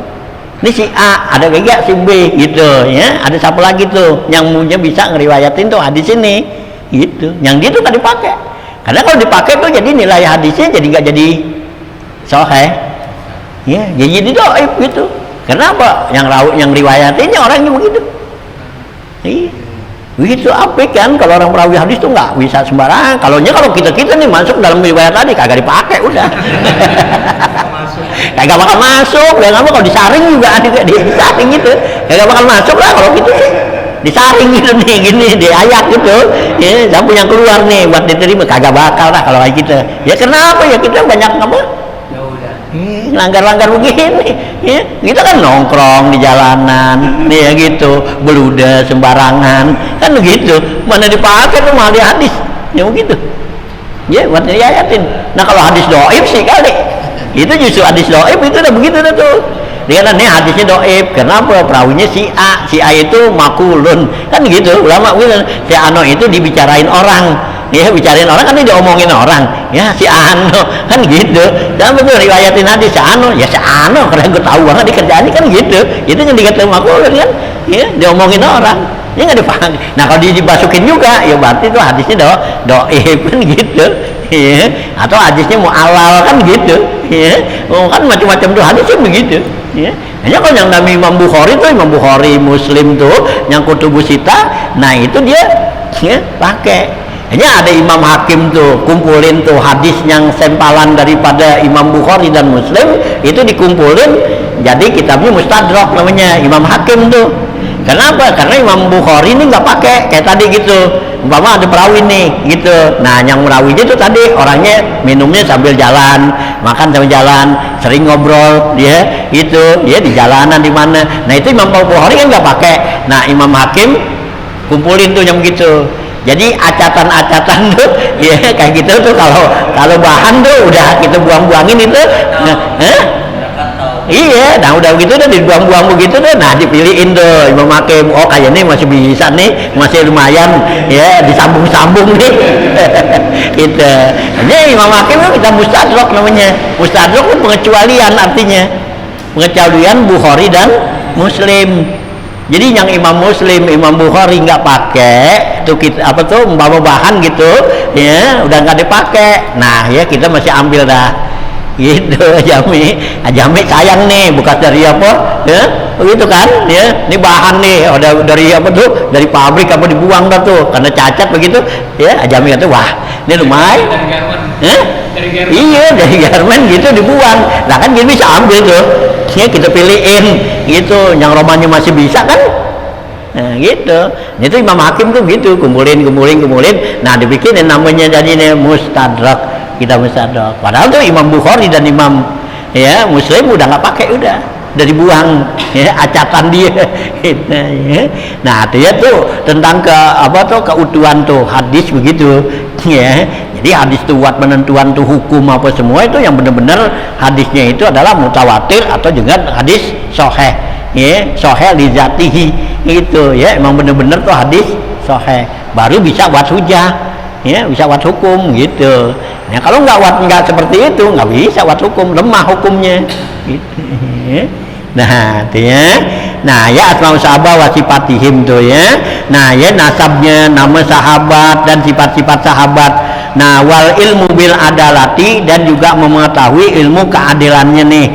Speaker 1: Ini si A, ada gak si B gitu ya, ada siapa lagi tuh yang punya bisa ngeriwayatin tuh hadis ini gitu, yang dia tuh nggak dipakai. Karena kalau dipakai tuh jadi nilai hadisnya jadi nggak jadi sahih ya, jadi dhaif gitu. Kenapa? Yang riwayatinnya orangnya begitu. Iya. Begitu apik kan, kalau orang perawi hadis tuh nggak bisa sembarangan. Kalau kita nih masuk dalam riwayat tadi kagak dipakai udah. Kagak bakal masuk, ya nggak mau kalau disaring juga disaring gitu, kagak bakal masuk lah kalau gitu sih, disaring gitu nih, gini diayak gitu, ya sampai yang keluar nih buat diterima kagak bakal lah kalau kayak gitu. Ya kenapa ya, kita banyak apa? Langgar-langgar begini, ya kita kan nongkrong di jalanan, nih ya gitu, beluda sembarangan, kan begitu, mana dipakai tuh malah di hadis, ya begitu, ya buat diayatin. Nah kalau hadis dhaif sih kali. Itu justru hadis dhaif itu udah begitu dah tuh. Dia kan nih hadisnya dhaif. Kenapa? Perawinya si A itu makulun. Kan gitu. Ulama bilang si Ano itu dibicarain orang. Ya bicarain orang kan dia diomongin orang. Ya si Ano kan gitu. Dan betul riwayatin hadis si Ano. Ya si Ano karena gue tahu banget di kerjaannya kan gitu. Itu yang dikatakan makulun kan. Ya diomongin orang. Ya nggak dipahami. Nah kalau dibasukin juga ya berarti itu hadisnya dhaif kan gitu. Ya, atau hadisnya mu'allal kan gitu ya, kan macam-macam tuh hadisnya begitu ya. Hanya kalau yang namanya Imam Bukhari, Muslim tuh yang kutubus sita, nah itu dia ya pakai. Hanya ada Imam Hakim tuh kumpulin tuh hadis yang sempalan daripada Imam Bukhari dan Muslim itu dikumpulin jadi kitabnya Mustadrak namanya Imam Hakim tuh. Kenapa? Karena Imam Bukhari ini nggak pakai kayak tadi gitu. Umpama ada perawi nih gitu. Nah yang merawinya itu tadi orangnya minumnya sambil jalan, makan sambil jalan, sering ngobrol dia gitu, dia di jalanan di mana. Nah itu Imam Bukhari kan nggak pakai. Nah Imam Hakim kumpulin tuh yang gitu. Jadi acatan-acatan tuh ya kayak gitu tuh, kalau bahan tuh udah kita buang-buangin itu. Iya, nah udah begitu udah dibuang-buang begitu tuh, nah dipilihin tuh Imam Hakim, oh kayaknya masih bisa nih, masih lumayan ya, disambung-sambung nih. Gitu. Ini Imam Hakim itu kita mustadrak namanya. Mustadrak itu pengecualian artinya. pengecualian Bukhari dan Muslim. Jadi yang Imam Muslim, Imam Bukhari nggak pakai tuh kita apa tuh membawa bahan gitu ya, udah nggak dipakai. Nah ya kita masih ambil dah gitu. Jami sayang nih, bekas dari apa ya begitu kan ya, ini bahan nih udah dari apa tuh, dari pabrik apa dibuang dah tuh karena cacat begitu ya. Jami kata wah ini lumayan iya dari garmen gitu dibuang. Nah kan kita bisa ambil tuh ya, kita pilihin gitu yang romanya masih bisa kan. Nah gitu, itu Imam Hakim tuh gitu, kumpulin. Nah dibikinin namanya jadi mustadrak, kita mustadrak. Padahal tuh Imam Bukhari dan Imam ya Muslim udah nggak pakai, udah dibuang ya, acatan dia gitu, ya. Nah dia tuh tentang ke apa tuh keutuhan tuh hadis begitu ya. Jadi hadis tuh buat penentuan tuh hukum apa semua itu yang benar-benar hadisnya itu adalah mutawatir atau juga hadis sahih ya, sahih li zatihi itu ya, emang benar-benar tuh hadis sahih baru bisa buat hujah ya, bisa buat hukum gitu. Nah kalau nggak seperti itu nggak bisa buat hukum, lemah hukumnya gitu ya. Nah itu ya, nah ya asmaul sahabat wasifatihim tuh ya. Nah ya nasabnya, nama sahabat dan sifat-sifat sahabat. Nah wal ilmu bil adalati, dan juga mengetahui ilmu keadilannya nih,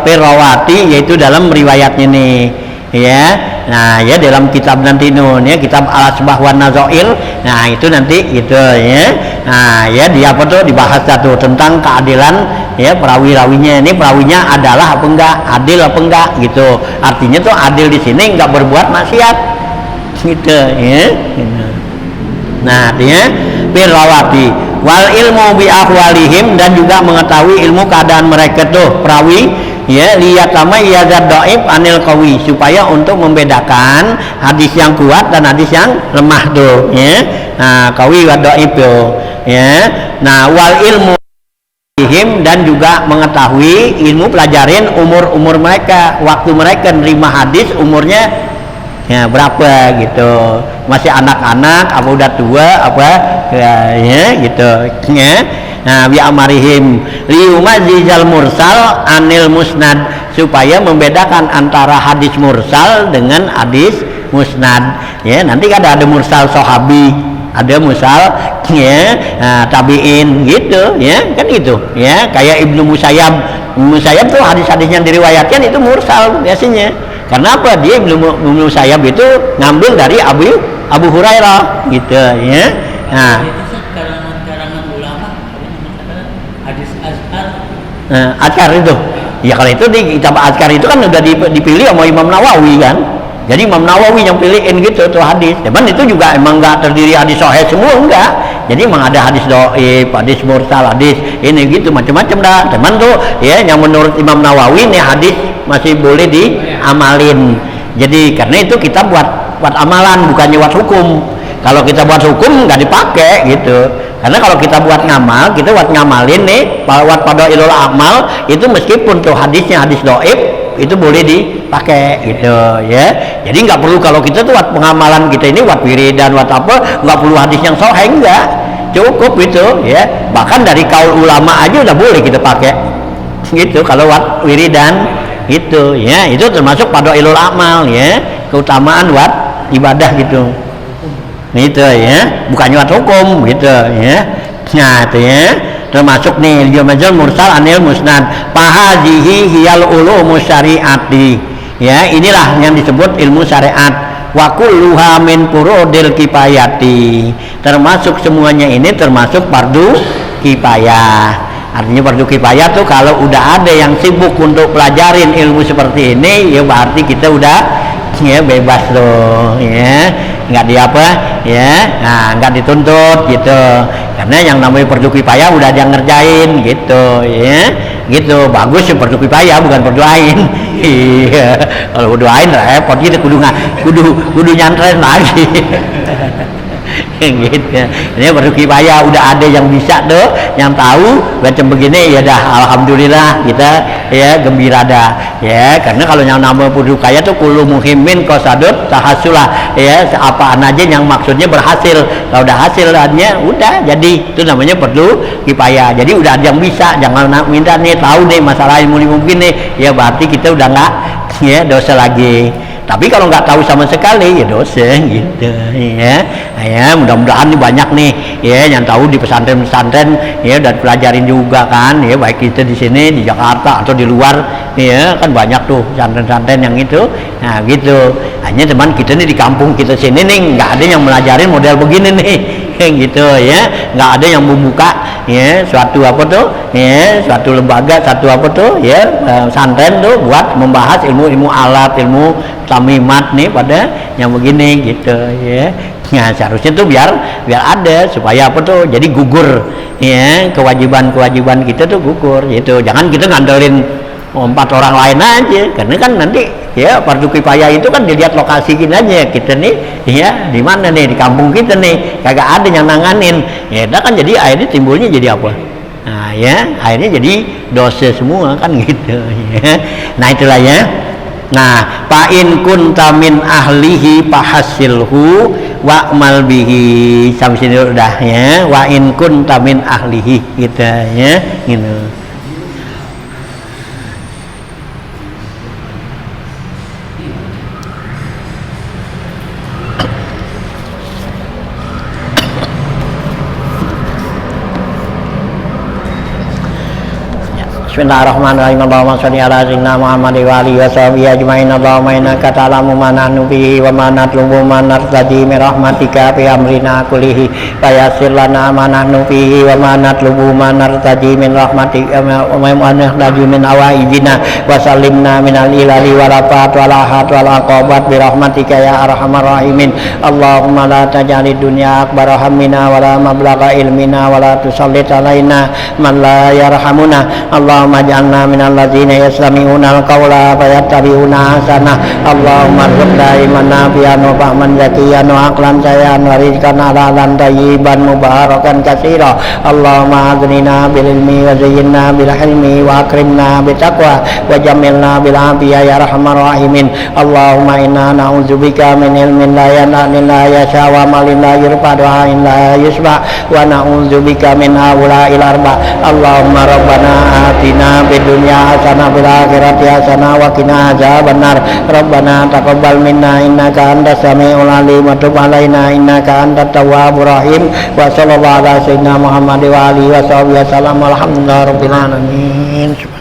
Speaker 1: perawati yaitu dalam riwayatnya nih ya. Nah ya dalam kitab nanti nun ya, kitab al-asbah wan nazair. Nah itu nanti gitu ya. Nah ya dia apa tuh dibahas satu tentang keadilan ya, perawi-rawinya ini, perawinya adalah apa enggak, adil apa enggak gitu. Artinya tuh adil di sini enggak berbuat maksiat gitu ya. Nah dia birawati wal ilmu bi ahwalihim, dan juga mengetahui ilmu keadaan mereka tuh perawi ya, lihat sama yazad dhaif anil qawi, supaya untuk membedakan hadis yang kuat dan hadis yang lemah tuh ya. Nah qawi wa dhaif tuh ya. Nah wal ilmu him, dan juga mengetahui ilmu pelajarin umur mereka, waktu mereka nerima hadis umurnya ya berapa gitu, masih anak-anak apa udah tua apa ya gitu ya. Nah bi amarihim liumazizal mursal anil musnad, supaya membedakan antara hadis mursal dengan hadis musnad ya. Nanti kan ada mursal sahabi, ada mursal ya, nah, tabiin gitu ya, kan itu ya. Kayak Ibnu Musayyab tuh hadis-hadis yang diriwayatkan itu mursal biasanya. Karena apa? Dia Ibnu Musayyab itu ngambil dari Abu Hurairah gitu ya. Nah
Speaker 3: karangan ulama hadis azkar.
Speaker 1: Azkar itu ya, kalau itu di kitab azkar itu kan udah dipilih sama Imam Nawawi kan. Jadi Imam Nawawi yang pilihin gitu tuh hadis. Cuman itu juga emang nggak terdiri hadis sahih semua, enggak. Jadi emang ada hadis dhaif, hadis mursal, hadis ini gitu macam-macam dah. Cuman tuh ya yang menurut Imam Nawawi nih hadis masih boleh diamalin. Jadi karena itu kita buat amalan, bukannya buat hukum. Kalau kita buat hukum nggak dipakai gitu. Karena kalau kita buat ngamal, kita buat ngamalin nih, buat fadailul amal itu meskipun tuh hadisnya hadis dhaif itu boleh dipakai gitu ya. Jadi nggak perlu kalau kita tuh buat pengamalan kita ini buat wiridan buat apa, nggak perlu hadis yang sahih, enggak, cukup gitu ya. Bahkan dari kaul ulama aja udah boleh kita pakai gitu kalau buat wiridan gitu ya. Itu termasuk fadailul amal ya, keutamaan buat ibadah gitu gitu ya, bukannya buat hukum gitu ya. Nah itu ya, termasuk nih jumajul mursal anil musnad fahazihi hiyal ulumus syariati ya. Inilah yang disebut ilmu syariat. Wa kulluha min furudil kifayati, termasuk semuanya ini termasuk fardu kifayah. Artinya fardu kifayah tuh kalau udah ada yang sibuk untuk pelajarin ilmu seperti ini ya, berarti kita udah ya bebas loh ya, nggak di apa ya, nah nggak dituntut gitu. Karena yang namanya fardu kifayah udah ada yang ngerjain gitu ya, gitu bagus ya fardu kifayah, bukan fardu ain. Iya, kalau fardu ain repot gitu, kudu nyantren lagi. gitu. Ini baru kifayah, udah ada yang bisa tuh, yang tahu macam begini ya dah alhamdulillah kita ya gembira dah ya, karena kalau yang nama fardu kifayah tuh kullu muhimmin qasadut tahassulah ya, apaan aja yang maksudnya berhasil, kalau udah hasil artinya udah jadi, itu namanya fardu kifayah. Jadi udah ada yang bisa, jangan minta nih tahu nih masalah ilmu mungkin nih ya, berarti kita udah nggak ya dosa lagi. Tapi kalau nggak tahu sama sekali ya dosa gitu ya. Ya mudah-mudahan nih banyak nih ya yang tahu di pesantren-pesantren ya, udah pelajarin juga kan ya, baik kita di sini di Jakarta atau di luar ya, kan banyak tuh pesantren-pesantren yang itu. Nah gitu, hanya teman kita nih di kampung kita sini nih nggak ada yang melajarin model begini nih gitu ya, nggak ada yang membuka ya suatu apa tuh ya, suatu lembaga, satu apa tuh ya pesantren tuh buat membahas ilmu alat, ilmu tamimat nih pada yang begini gitu ya. Nah seharusnya tuh biar ada supaya apa tuh, jadi gugur ya kewajiban kita tuh gugur gitu. Jangan kita ngandelin 4 orang lain aja, karena kan nanti ya fardu kifayah itu kan dilihat lokasi kita aja, kita nih ya di mana nih, di kampung kita nih kagak ada yang nanganin ya, kan jadi akhirnya timbulnya jadi apa, nah ya akhirnya jadi dosa semua kan gitu ya. Nah itulah ya. Nah fa in kunta min ahlihi fahasilhu wa'mal bihi, sampai sini udah ya, wa in kunta min ahlihi gitu ya gitu. Bismillahirrahmanirrahim. Allahumma shalli ala sayyidina Muhammad wa alihi wa sahbihi ajmain. Allahumma innaka ta'lamu ma nahnu bihi wa ma natlubu ma nartaji min rahmatika fi amrina kullihi fa yassir lana ma nahnu bihi wa ma natlubu ma nartaji min rahmatika wa ma nartaji min awaijina wa sallimna min al-ilali wa rafat wa lahat wa laqabat bi rahmatika ya arhamar rahimin. Allahumma la taj'alid dunya akbar hammina wa la mablagha ilmina wa la tusallit alaina man la yarhamuna. Allahumma ij'alna minal ladzina yastami'una al-qawla fayattabi'una ahsana. Allahumma arzuqna ilman nafi'an wa fahman zakiyan wa aqlan sayan wa rizqan halalan thayyiban mubarakan katsira. Allahumma aghnina bil ilmi wa zayyinna bil hilmi wa akrimna bit taqwa wa jammilna bil afiyah ya arhamar rahimin. Allahumma inna na'udzubika min ilmin la yanfa'u la yasha wa amalin la yurfa wa la yusba wa na'udzubika min haula'il arba. Allahumma rabbana atina fid dunya hasanah fil akhirati hasanah wa qina adzabannar. Rabbana taqabbal minna innaka antas samiul alim wa tub alaina innaka antat tawwabur rahim. Wa sallallahu ala sayyidina Muhammad wa alihi wa sahbihi wasallam. Alhamdulillahirabbil alamin.